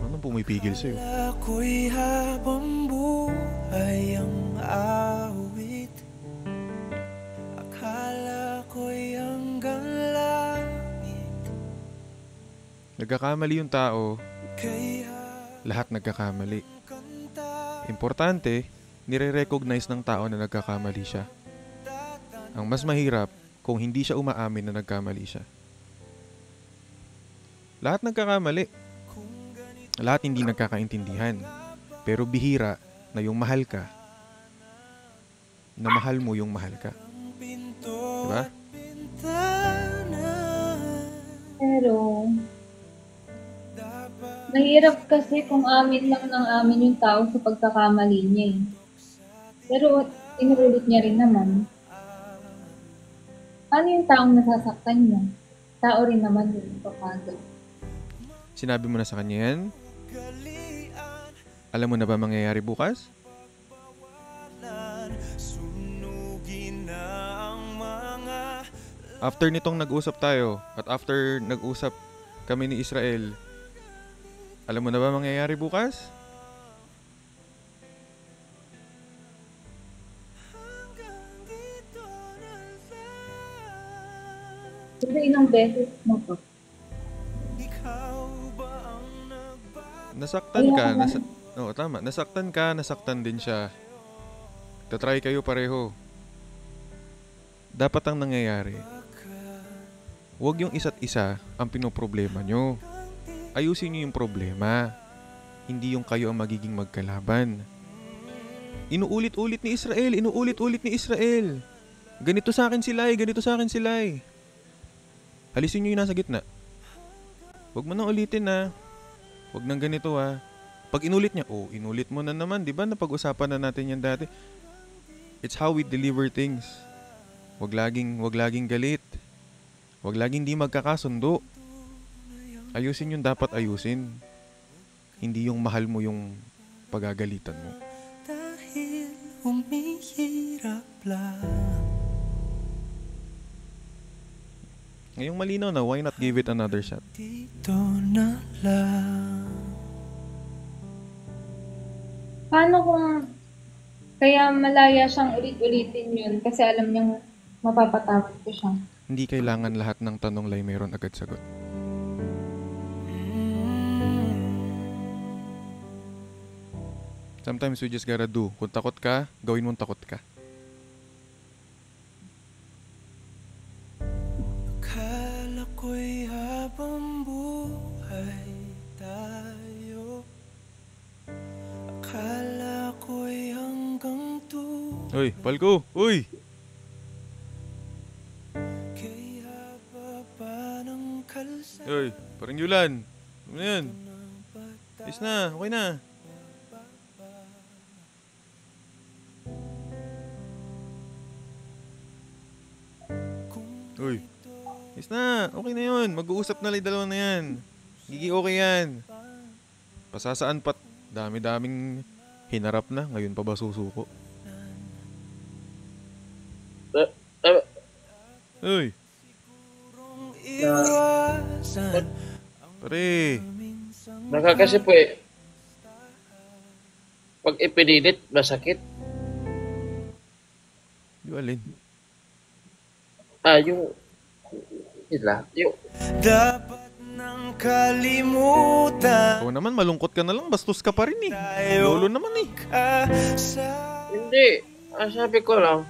Anong pumipigil sa'yo?
Ako'y habang buhay ang awit. Akala ko'y hanggang langit.
Nagkakamali yung tao.
Kaya
Lahat nagkakamali. Importante, nire-recognize ng tao na nagkakamali siya. Ang mas mahirap kung hindi siya umaamin na nagkamali siya. Lahat nagkakamali. Lahat hindi nagkakaintindihan. Pero bihira na yung mahal ka, na mahal mo yung mahal ka. Diba?
Pero, mahirap kasi kung amin lang ng amin yung tao sa pagkakamali niya eh. Pero, inuulit niya rin naman. Ano yung taong nasasaktan niya? Tao rin naman yung papagod.
Sinabi mo na sa kanya yan? Alam mo na ba mangyayari bukas? After nitong nag-usap tayo at after nag-usap kami ni Israel, alam mo na ba mangyayari bukas?
Kasi ilang beses mo to.
Nasaktan ka. Oo, tama. Nasaktan ka, nasaktan din siya. Tatry kayo pareho. Dapat ang nangyayari, huwag yung isa't isa ang pinoproblema nyo. Ayusin nyo yung problema. Hindi yung kayo ang magiging magkalaban. Inuulit-ulit ni Israel. Ganito sa akin sila eh. Alisin nyo yung nasa gitna. Huwag mo nang ulitin na. Huwag nang ganito ha. Pag inulit niya, inulit mo na naman. Diba napag-usapan na natin yan dati? It's how we deliver things. Huwag laging galit. Huwag laging di magkakasundo. Ayusin yung dapat ayusin. Hindi yung mahal mo yung pagagalitan mo.
dahil humihirap lang.
Ngayong malinaw na, why not give it another shot?
Dito na lang.
Paano kung kaya malaya siyang ulit-ulitin yun kasi alam niyang mapapatawad ko siya.
Hindi kailangan lahat ng tanong lay mayroon agad sagot. Sometimes we just gotta do. Kung takot ka, gawin mong takot ka.
habang buhay tayo, akala ko'y hanggang
Uy, palko. Uy.
kaya baba ng kalsada.
Uy, parang Yulan. Ano yan? Is na, okay na. Uy. Is na, okay na yun. Mag-uusap na lang yung dalawa na yan. Gigi okay yan. Pasasaan pat. Dami-daming hinarap na. Ngayon pa ba susuko? Uy.
Iwasan
Pare.
Baka kasi po eh, pag ipinilit, masakit.
Yung alin?
Yung
dapat nang kalimutan.
Oo naman, malungkot ka na lang. Bastos ka pa rin eh. Lolo naman eh.
hindi. Sabi ko lang,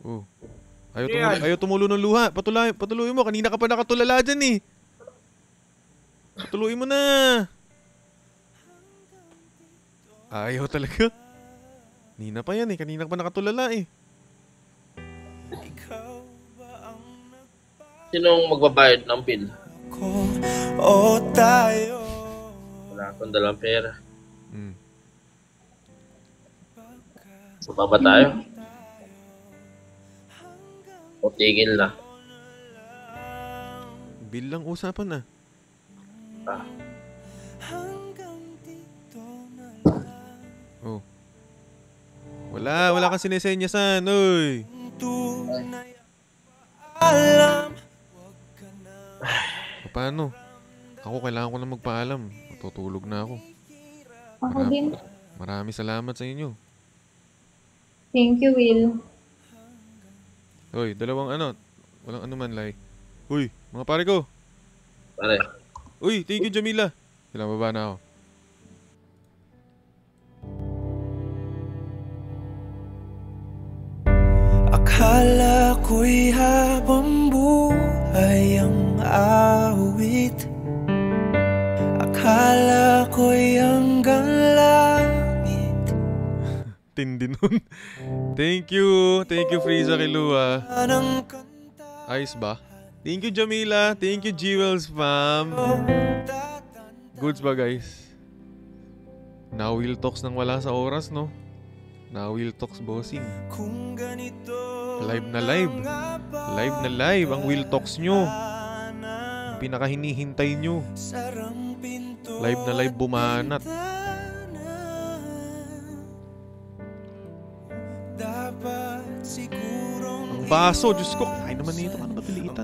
Oh. Ayaw tumulo ng luha. Patuloy mo. Kanina ka pa nakatulala dyan eh. Patuloy mo na. Ayaw talaga. Kanina pa yan eh. Kanina ka pa nakatulala eh.
sinong magbabayad ng bill?
O tayo.
Wala akong dalang pera.
Hmm.
So, ba tayo? O tigil na?
Bill lang usapan ah. Oh. Wala kang sinesenyasan, oy. Paano? Ako kailangan ko na magpaalam. Tutulog na ako.
Ako din.
Marami salamat sa inyo.
Thank you, Will.
Hoy, walang ano man, Lai. Uy, mga pare ko.
Pare.
Uy, thank you, Jamila. Kailangan baba na ako.
Akala ko'y habang buhay ang awit. Akala ko'y hanggang langit.
Tindi nun. Thank you, Frieza Kilua. Ayos ba? Thank you, Jamila. Thank you, Jewels fam. Goods ba, guys? Now will talks nang wala sa oras, no? Now will talks bossing. Live na live. Live na live ang Will Talks nyo. Pinakahinihintay nyo. Live na live bumanat. Ang baso, Diyos ko. Ay naman nito, ano ba pilitan?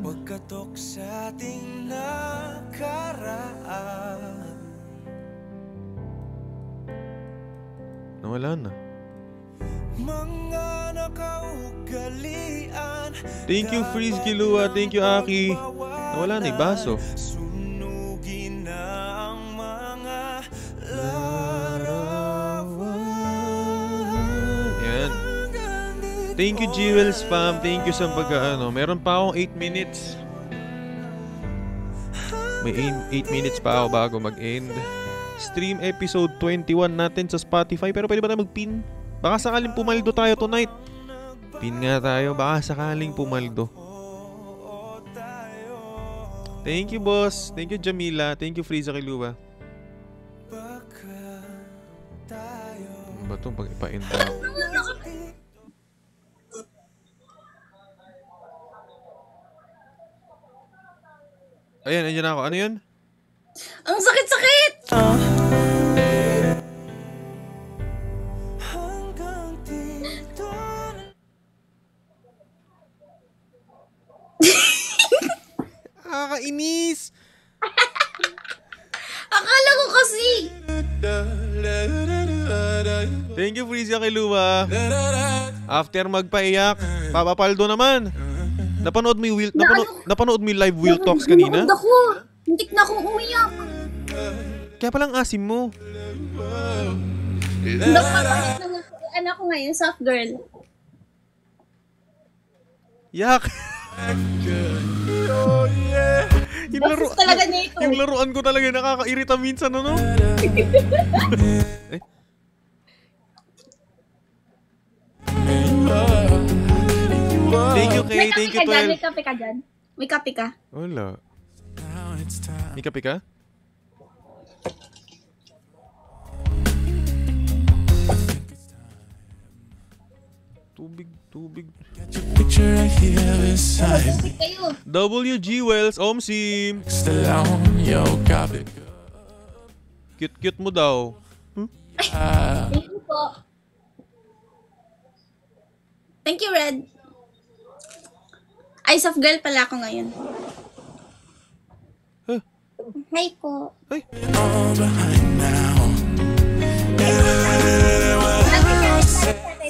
Nawala na. Thank you, Freeze Kilua. Thank you, Aki. Nawala na yung baso. Yan. Thank you, Jewels fam. Thank you sa meron pa akong 8 minutes. May 8 minutes pa ako bago mag-end. Stream episode 21 natin sa Spotify. Pero pwede ba tayo mag-pin? Baka sakaling pumaldo tayo tonight. Pin nga tayo. Baka sakaling pumaldo. Thank you, boss. Thank you, Jamila. Thank you, Frieza Kilua. Ano ba itong pag-ipa-end ako? Ayan, andyan ako. Ano yun?
Ang sakit-sakit!
Nakakainis!
Akala ko kasi!
Thank you, Frieza Kilua. After magpaiyak, papapaldo naman. Napanood mo yung napanood mo yung live Will Talks kanina?
Nakakad ako! Hintik na akong umiyak!
Kaya palang asim mo.
Nagpapalit na anak ko ngayon, soft girl.
Yak! Yung laro,
Boses talaga nito.
yung laruan ko talaga nakakairita minsan, ano? Eh? Thank you, Kay. Thank you, 12.
May kape ka dyan? May kape ka?
Wala. May kape ka? Tubig.
Picture right here beside me.
Kape kayo.
WG Wells, Omsim.
Still on your copy.
Cute mo daw.
Thank you po.
Thank you, Red. Eyes of Girl pala ako ngayon.
Huh?
Hi po.
Ay,
All behind now.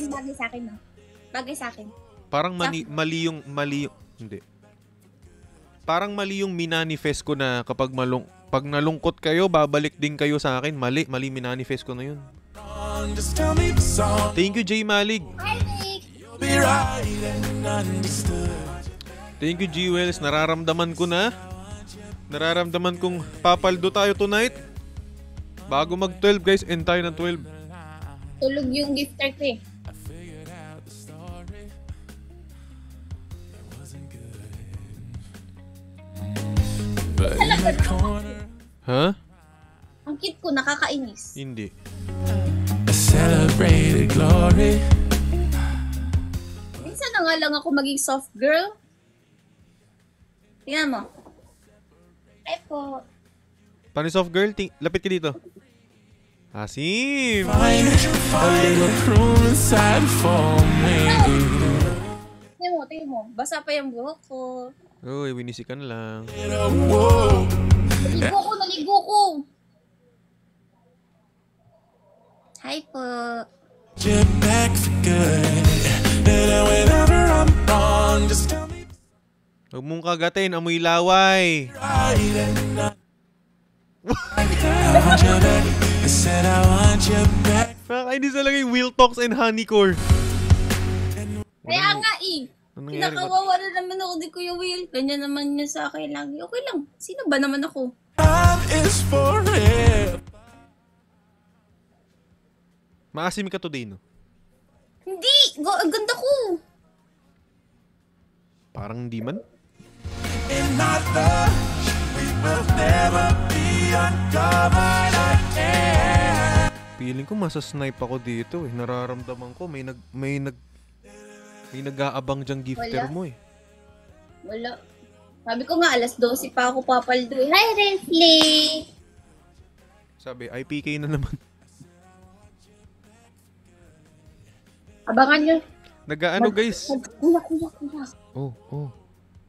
Bagay sa akin, no? Bagay sa akin.
parang mali yung hindi. Parang mali yung minanifest ko na kapag pag nalungkot kayo, babalik din kayo sa akin. Mali minanifest ko na yun.
Just tell me the song.
Thank you, J Malig.
Hi, Nick.
You'll be right and understood.
Thank you, G Wells. Nararamdaman ko na. Nararamdaman kong papaldo tayo tonight. Bago mag-12, guys. End tayo ng 12.
Tulog yung gifter ko eh.
But in the corner,
Ha?
Ang cute ko, nakakainis.
Hindi.
I celebrated glory.
Minsan na nga lang ako maging soft girl.
Tingnan mo.
Ay po.
Paano soft girl? Lapit ka dito. Asim!
Find a little room inside for me.
Tingnan mo. Basa pa yung buhok ko.
Uy, winisikan lang.
Whoa.
Naligo ko.
Hi po.
You're back for good. And whenever I'm wrong, just tell me
Huwag mong kagatin, amoy laway.
right and I want you back. I said I want you back.
Nakakainis talaga yung Will Talks and Honeycore.
Kaya nga eh.
Ano nangyari?
Pinakawawa na naman ako di Kuya Will. Ganyan naman niya sa akin lagi. Okay lang. Sino ba naman ako?
Time is for real.
Maasim ka today, no?
Hindi! Ang ganda ko!
Parang hindi man.
In my love, we will never be uncovered again.
Feeling ko masasnipe ako dito eh. Nararamdaman ko may nag-aabang dyang gifter
Wala.
mo eh.
Wala. Sabi ko nga, alas 12 pa ako papaldo eh. Hi, Reflex!
Sabi, IPK na naman.
Abangan nyo.
Nag-ano guys?
Kuya.
Oh.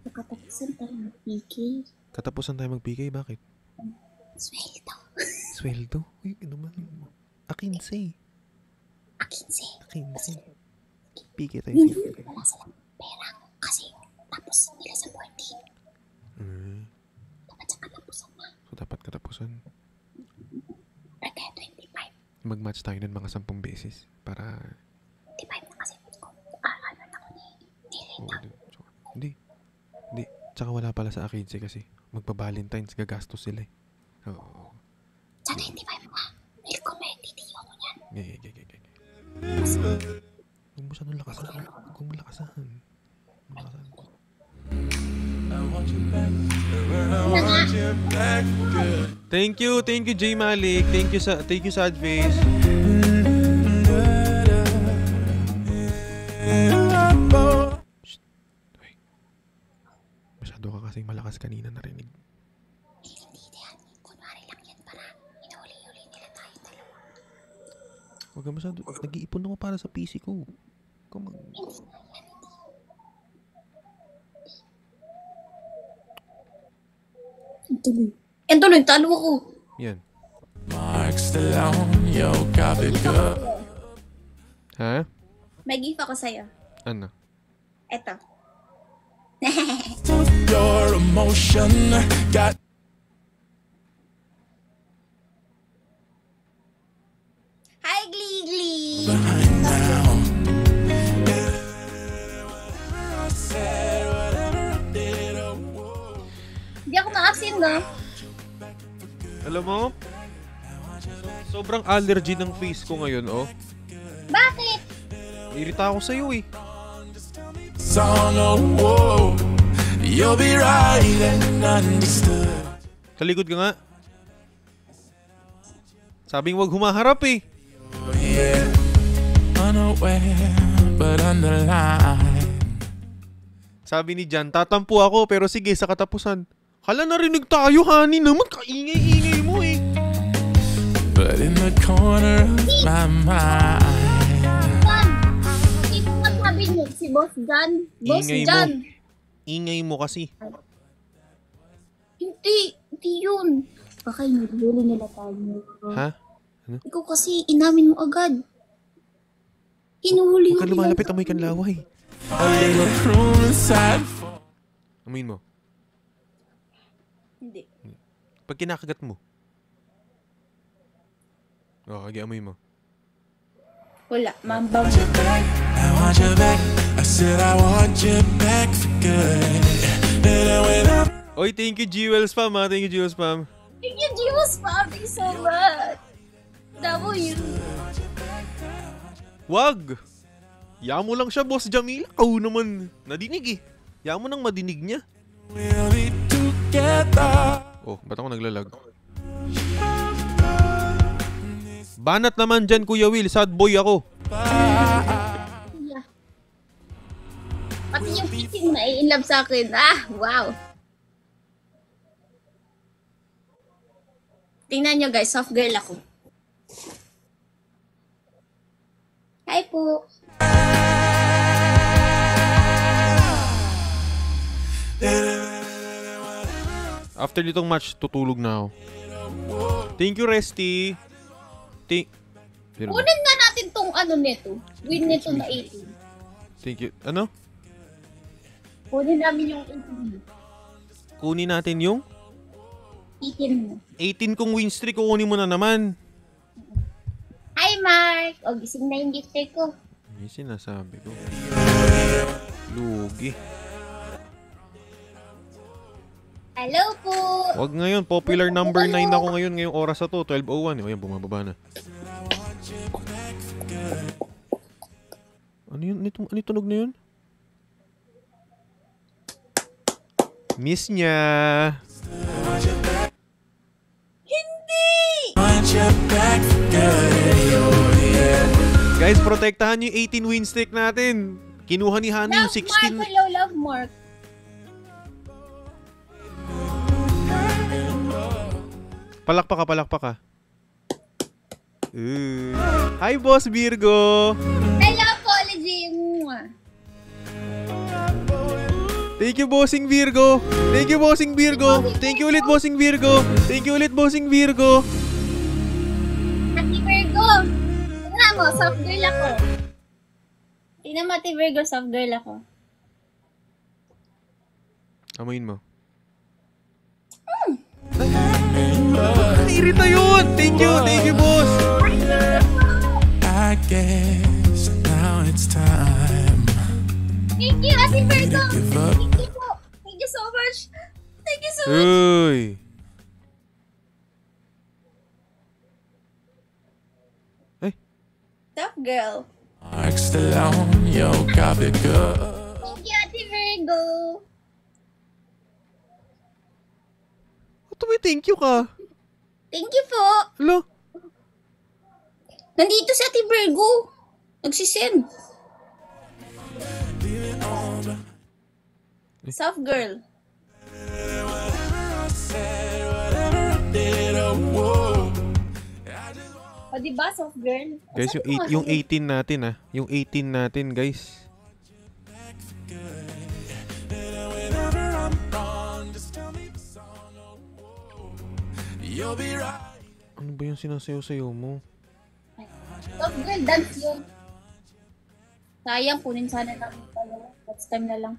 Nakatapusan tayo mag-PK.
Katapusan tayo mag-PK, bakit?
Sweldo.
Sweldo? Uy, ano man? Akinse. PK tayo.
Wala silang pera kasi tapos nila sa boarding. Dapat sa katapusan na.
So, dapat katapusan.
Kaya 25.
Mag-match tayo ng mga 10 beses para...
25 na kasi ko. Ano na ko ni
Hindi. Tsaka wala pala sa Akinse kasi. Magpa-Valentine's, gagastos sila eh. Oo.
Sa 25 nga. Will ko may titiyo ko niyan.
Huwag mo siya nung lakasan. Huwag mo lakasan. Thank you, J Malik. Thank you Sadface. Shh. Uy. Masyado ka kasing malakas kanina narinig.
Hindi yan. Kunwari lang yan para inuli-uli nila tayo dalawa.
Huwag ka masyado. Nag-iipon ako para sa PC ko. Come on.
Tuloy, talo ako.
Yan.
Mark's still on your copy girl.
Ha?
May gift ako sa'yo.
Ano?
Eto.
Your emotion got
Hi, Glee!
behind now. I said whatever
na.
Alam mo, sobrang allergy ng face ko ngayon, oh.
Bakit?
Irita ako sa'yo, eh.
Song, oh, whoa. You'll be right and understood.
Talikod ka nga. Sabing wag humaharap, eh.
Yeah, unaware, but underline.
Sabi ni Jan, tatampo ako pero sige sa katapusan. Hala, narinig tayo, honey naman. Kaingay-ingay mo, eh.
But in the corner of my mind,
Hindi mo masabi niyo si Boss Jan. Boss
Ingay mo.
Jan.
Ingay mo kasi.
Hindi yun. Baka inuruli nila tayo.
Ha?
Ikaw kasi inamin mo agad. Hinuhuli
Huwag ka lumalapit, amoy kan laway.
a little room inside.
Amoyin mo.
Hindi.
Pag kinakagat mo. Oh, kaya amoy mo.
Wala. Mambang.
I want you back. I said I want you back for good. And I went up.
Oy, thank you, Jewel Spam, ha. Thank you, Jewel Spam.
Thank you, Jimos. Thank you so much. W.
Wag! Yamo lang siya, Boss Jamila. Au naman. Nadinig, eh. Yamo nang madinig niya.
We'll be together.
Oh, ba't ako naglalag? Banat naman dyan, Kuya Will. Sad boy ako.
Yeah. Pati yung itim na i-inlove sa akin. Ah, wow. Tingnan nyo guys, soft girl ako. Hi po.
After nitong match, tutulog na ako. Thank you, Resty.
Kunin nga natin tong ano nito. Win nito na 18.
Thank you. Ano?
Kunin namin yung 18.
Kunin natin yung
18 mo.
18 kong win streak. Kukunin mo na naman.
Hi Mark! O, gising na yung gifter ko.
May sinasabi ko. Lugi.
Hello po!
Wag ngayon. Popular number 9 ako ngayon. Ngayong oras na to. 12:01. Ayan, bumababa na. Ano yun? Ano yung tunog na yun? Miss niya.
Want you back for good. Oh, yeah.
Guys, protektahan yung 18 win streak natin. Kinuha ni Hany yung
Love Mark!
16.
Hello, love Mark!
Palakpak ka. Hi, Boss Virgo.
Hello, Apology!
Thank you, Bossing Virgo. Thank you, Bossing Virgo. Thank you ulit, Bossing Virgo. Thank you ulit, Bossing Virgo.
Ate Virgo! Tingnan mo, soft girl ako. Tingnan mo, Ate Virgo, soft girl ako.
Amoyin mo. Irita yun! Thank you, boss!
I guess now it's time.
Thank you, Ate Virgo!
Give up.
Thank you po! Thank you so much! Thank you so much!
Uy!
Tough girl.
Mark Stallone, yo, copy good.
Thank you, Ate Virgo!
Ba't may thank you ka?
Thank you po!
Alo?
Nandito si Ate Virgo! Nagsisend. Soft girl. O, diba, soft girl?
Guys, yung 18 natin, ah. Yung 18 natin, guys. Ano ba yung sinasayaw-sayaw mo?
Soft girl, dance yun. Sayang, kunin sana namin pala. Next time na lang.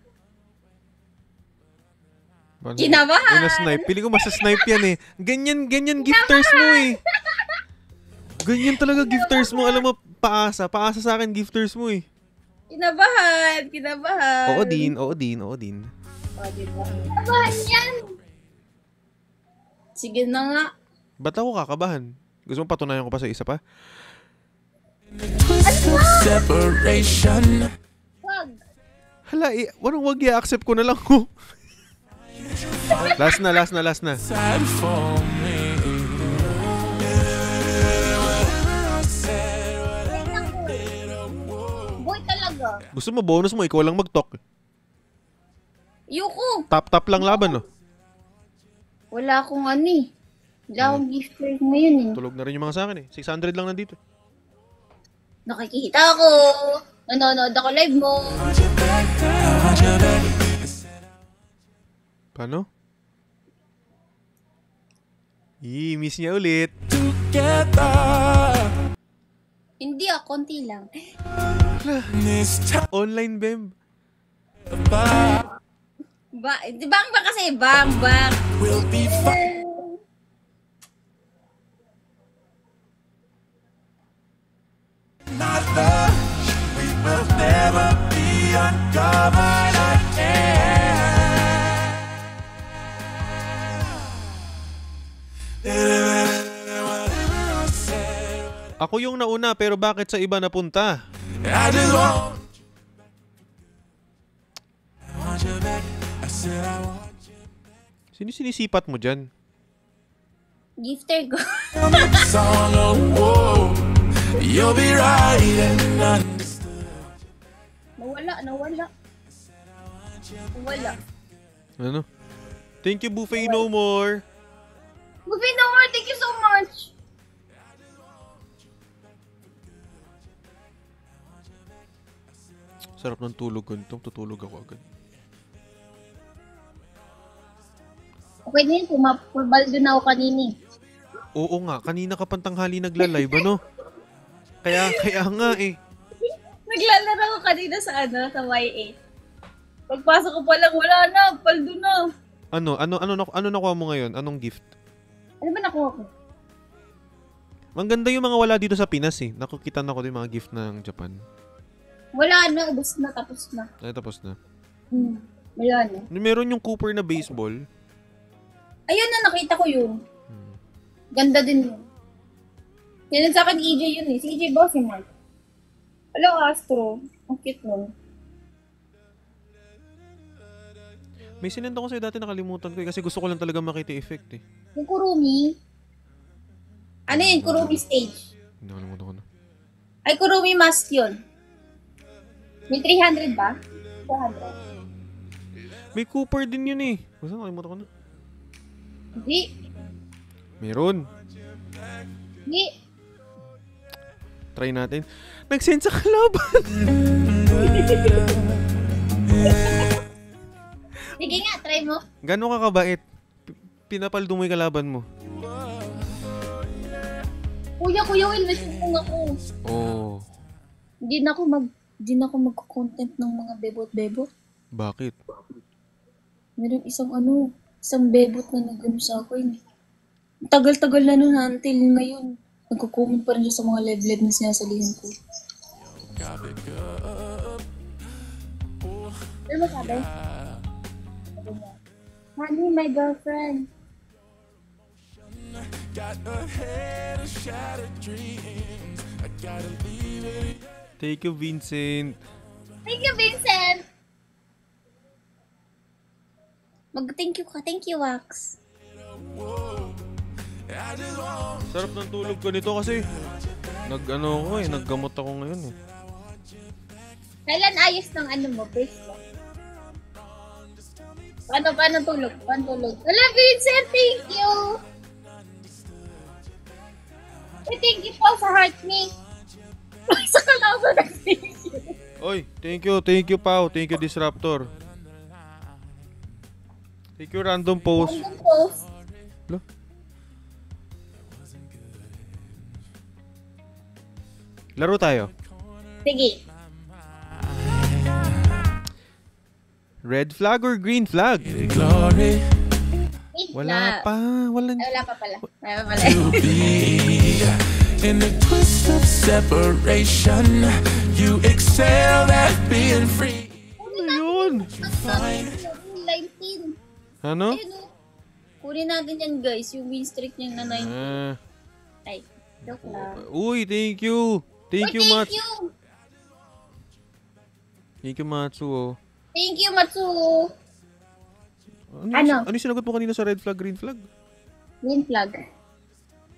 Kinabahan!
Ay, na-snipe. Pili ko masa-snipe yan, eh. Ganyan gifters mo, eh. Ganyan talaga gifters mo. Alam mo, paasa sa akin gifters mo, eh.
Kinabahan!
Oo din.
O, diba? Kinabahan yan!
Sige na nga.
Ba't ako kakabahan? Gusto mo patunayan ko pa sa isa pa?
Separation.
Wag.
Hala, wag i-accept ko na lang ko. Last na.
Time for me.
Boy talaga.
Gusto mo bonus mo, ikaw lang mag-talk.
Yuko.
Tap lang laban, no?
Wala akong ano eh. Wala akong gift card ngayon eh.
Tulog na rin yung mga sa akin eh. 600 lang nandito.
Nakikita ako. Nanonood ako live mo.
Paano? Miss niya ulit.
Hindi konti lang.
Online, Bem.
Bang ba kasi? Bang.
We'll be fine. Not love. We will never be uncovered
Ako yung nauna pero bakit sa iba napunta?
I just want you back. I said I want you.
Sinisipat mo dyan?
Gifter ko.
Song, oh, whoa. You'll be right and understood.
Nawala.
Ano? Thank you, Buffet No More.
Buffet No More, thank you so much.
Sarap ng tulog ko nito. Tutulog ako agad.
Okay na yun, pumabaldo na ako kanini.
Oo nga, kanina ka pantanghali nagla-live, ano? Kaya nga eh.
Naglalaro ako kanina sa YA. Pagpasok ko palang, wala na, paldo na.
Ano nakuha mo ngayon? Anong gift?
Ano ba nakuha ko?
Maganda yung mga wala dito sa Pinas eh. Nakukita na ko din mga gift ng Japan.
Wala na, ubos na, tapos na.
Ay, tapos na.
Wala na.
Meron yung Cooper na baseball.
Ayun na, nakita ko yun. Ganda din yun. Yan sa akin, EJ yun eh. Si EJ Bossiman. Hello, Astro. Ang cute nun.
May sinenda ko sa'yo dati, nakalimutan ko eh. Kasi gusto ko lang talaga makita effect eh.
Yung Kurumi. Ano yun? Kurumi stage.
Nakalimutan ko na.
Ay, Kurumi mask yun. May 300 ba? 400.
May Cooper din yun eh. Basta nakalimutan ko na.
Hindi.
Meron.
Hindi.
Try natin. Nag-send sa kalaban.
Sige nga, try mo.
Gano'n ka kabait? Pinapaldo mo yung kalaban mo.
Kuya, Will, nasusunod ako.
Oh.
Hindi na ako mag-content ng mga bebot-bebot.
Bakit?
Meron isang bebot na nag-ano sa akin. Tagal-tagal na nun until ngayon. Nagko-comment pa rin siya sa mga live-live na sinasalihan ko. Ano mo sabi? Sabi niya, Honey, my girlfriend.
Thank you, Vincent.
Thank you, Vincent! Mag-thank you ka. Thank you, Wax.
Sarap ng tulog ko nito kasi naggamot ako ngayon eh.
Kailan ayos ng mo, brace mo? Paano tulog? Wala, Vincent, thank you! Thank you po sa heart me. Sa kalaban na thank you.
Oy, thank you, Pao. Thank you, Disruptor. Thank you, Random Post. Lo? Laro tayo.
Sige.
Red flag or green flag?
Glory.
Wala pa. Wala
pa pala.
In the twist of separation, you excel at being free.
Ano yun?
Line 10.
Ano?
Kunin natin yan, guys. Yung win streak niya na 9.
Ah.
Ay, joke lang.
Uy, thank you. Thank you, Mats. Thank you, Matsu. Oh.
Thank you, Matsu.
Ano yung sinagot mo kanina sa red flag, green flag?
Green flag.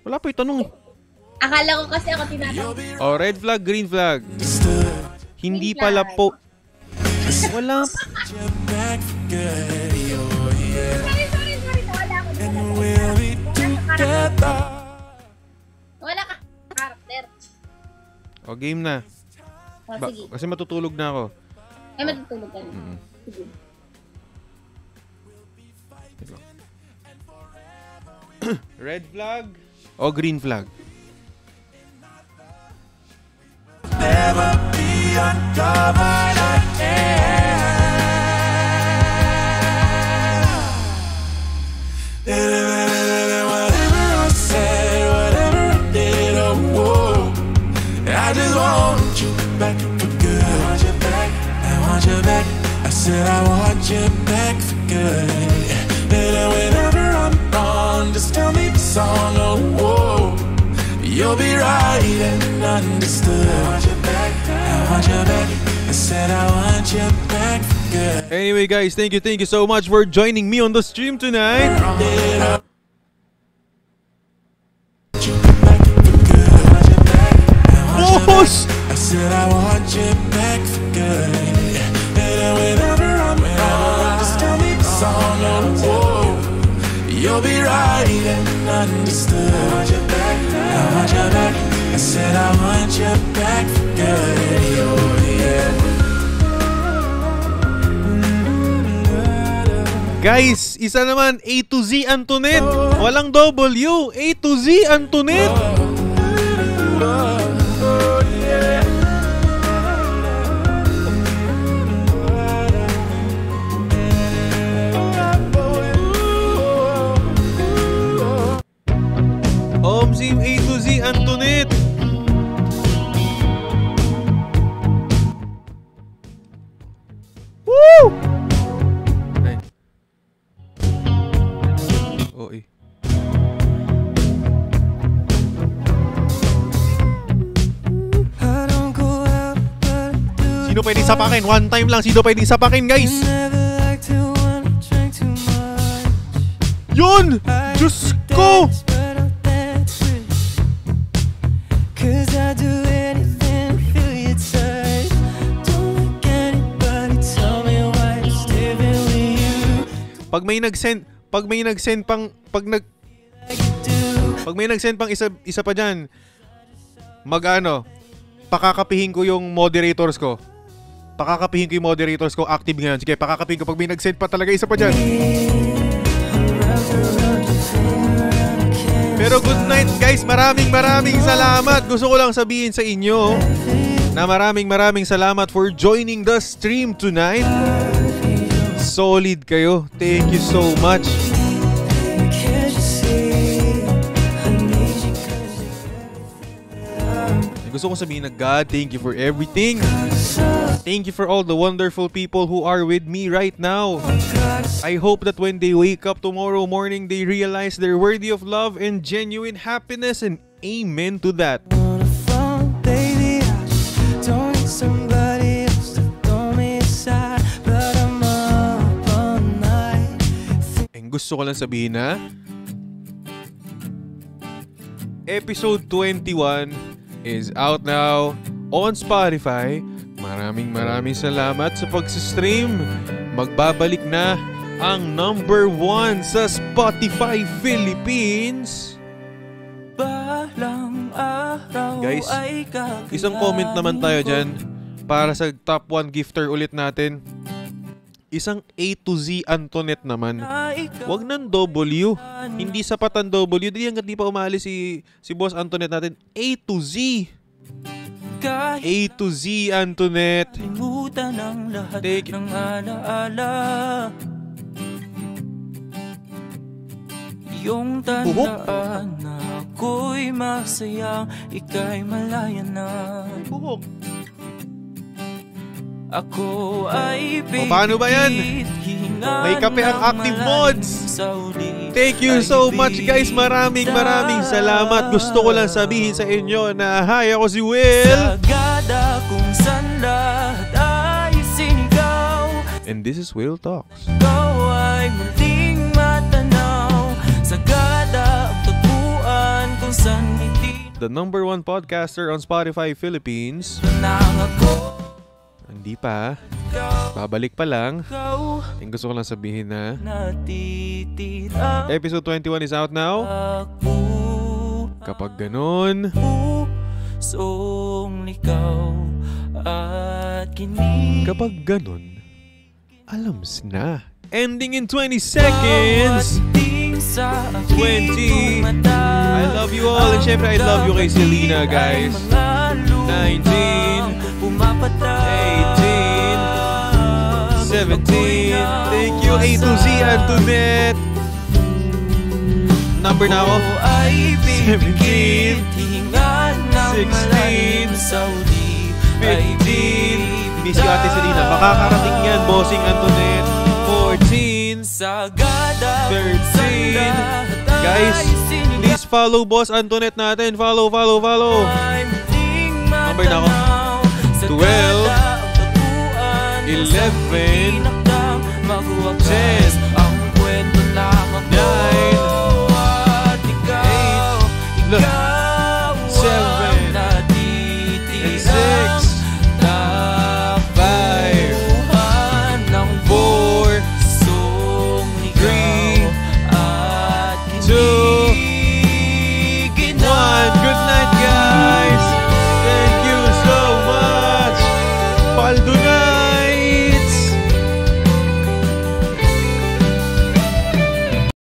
Wala pa yung tanong eh.
Akala ko kasi ako tinatanong.
Oh, red flag, green flag. Hindi
Green
pala
flag.
po. Wala pa.
Sorry. Wala ako. Wala ka. Karakter.
O, game na.
Oh, sige.
Kasi matutulog na ako.
Ay, matutulog ka na. Sige.
Red flag o green flag?
Never be uncovered again. Whatever I said, whatever I did, oh, whoa. I just want you back for good. I want you back, I want you back. I said I want you back for good. Whenever I'm wrong, just tell me the song, oh, whoa. You'll be right and understood. I want you back, I want you back. I said I want you back for good.
Anyway, guys, thank you so much for joining me on the stream tonight. Boss!
I said I want you back for good. Whenever I'm wrong, just tell me the song, oh, whoa. You'll be right and understood. I want you back, I want you back. I said I want you back for good. Oh, yeah.
Guys, isa naman, A to Z Antoinette. Walang W, A to Z Antoinette. Omsim A to Z Antoinette. Woo! Ay. Oh, eh. Sino pwedeng sapakin? One time lang. Sino pwedeng sapakin, guys? Yun! Diyos ko! Pag may nag-send pang isa pa diyan, pakakapihin ko yung moderators ko. Active ngayon. Sige, pakakapihin ko pag may nag-send pa talaga isa pa diyan. Pero good night, guys. Maraming salamat. Gusto ko lang sabihin sa inyo na maraming salamat for joining the stream tonight. Solid kayo. Thank you so much. Gusto ko sabihin na God, thank you for everything. Thank you for all the wonderful people who are with me right now. I hope that when they wake up tomorrow morning, they realize they're worthy of love and genuine happiness, and amen to that. And gusto ko lang sabihin na episode 21 is out now on Spotify. Maraming salamat sa pag-stream. Magbabalik na ang number 1 sa Spotify Philippines. Guys, isang comment naman tayo dyan para sa top 1 gifter ulit natin. Isang A to Z Antoinette naman. Wag ng W. Hindi sapat ang W. Di pa umalis si Boss Antoinette natin. A to Z. A to Z Antoinette. Take it. Yung tandaan na ako'y masaya, ika'y malaya na. Ako ay paano ba yan? May kape ang Active Mods. Thank you so much guys. Maraming salamat. Gusto ko lang sabihin sa inyo na hi, ako si Will.
Kung saan lahat ay sinigaw.
And this is Will Talks.
Ikaw ay muling matanaw. Sagada ang tagpuan kung saan hindi
The #1 podcaster on Spotify Philippines.
nang ako.
Hindi pa. Babalik pa lang. Yung gusto ko lang sabihin na
Natitira
episode 21 is out now.
ako.
Kapag ganun,
Pusong likaw at kinig.
kapag ganun, alams na. Ending in 20 seconds. 20. I love you all. And syempre, I love you kay Selena, guys. 19. 18. 17. Thank you, A to Z, Antoinette. Number na ako. 17. 16. 15. Miss you, Ate Selena. Makakarating yan, bossing Antoinette. 14. 13. Guys, please follow Boss Antoinette natin. Follow. Number na ako. 12. 11. 10.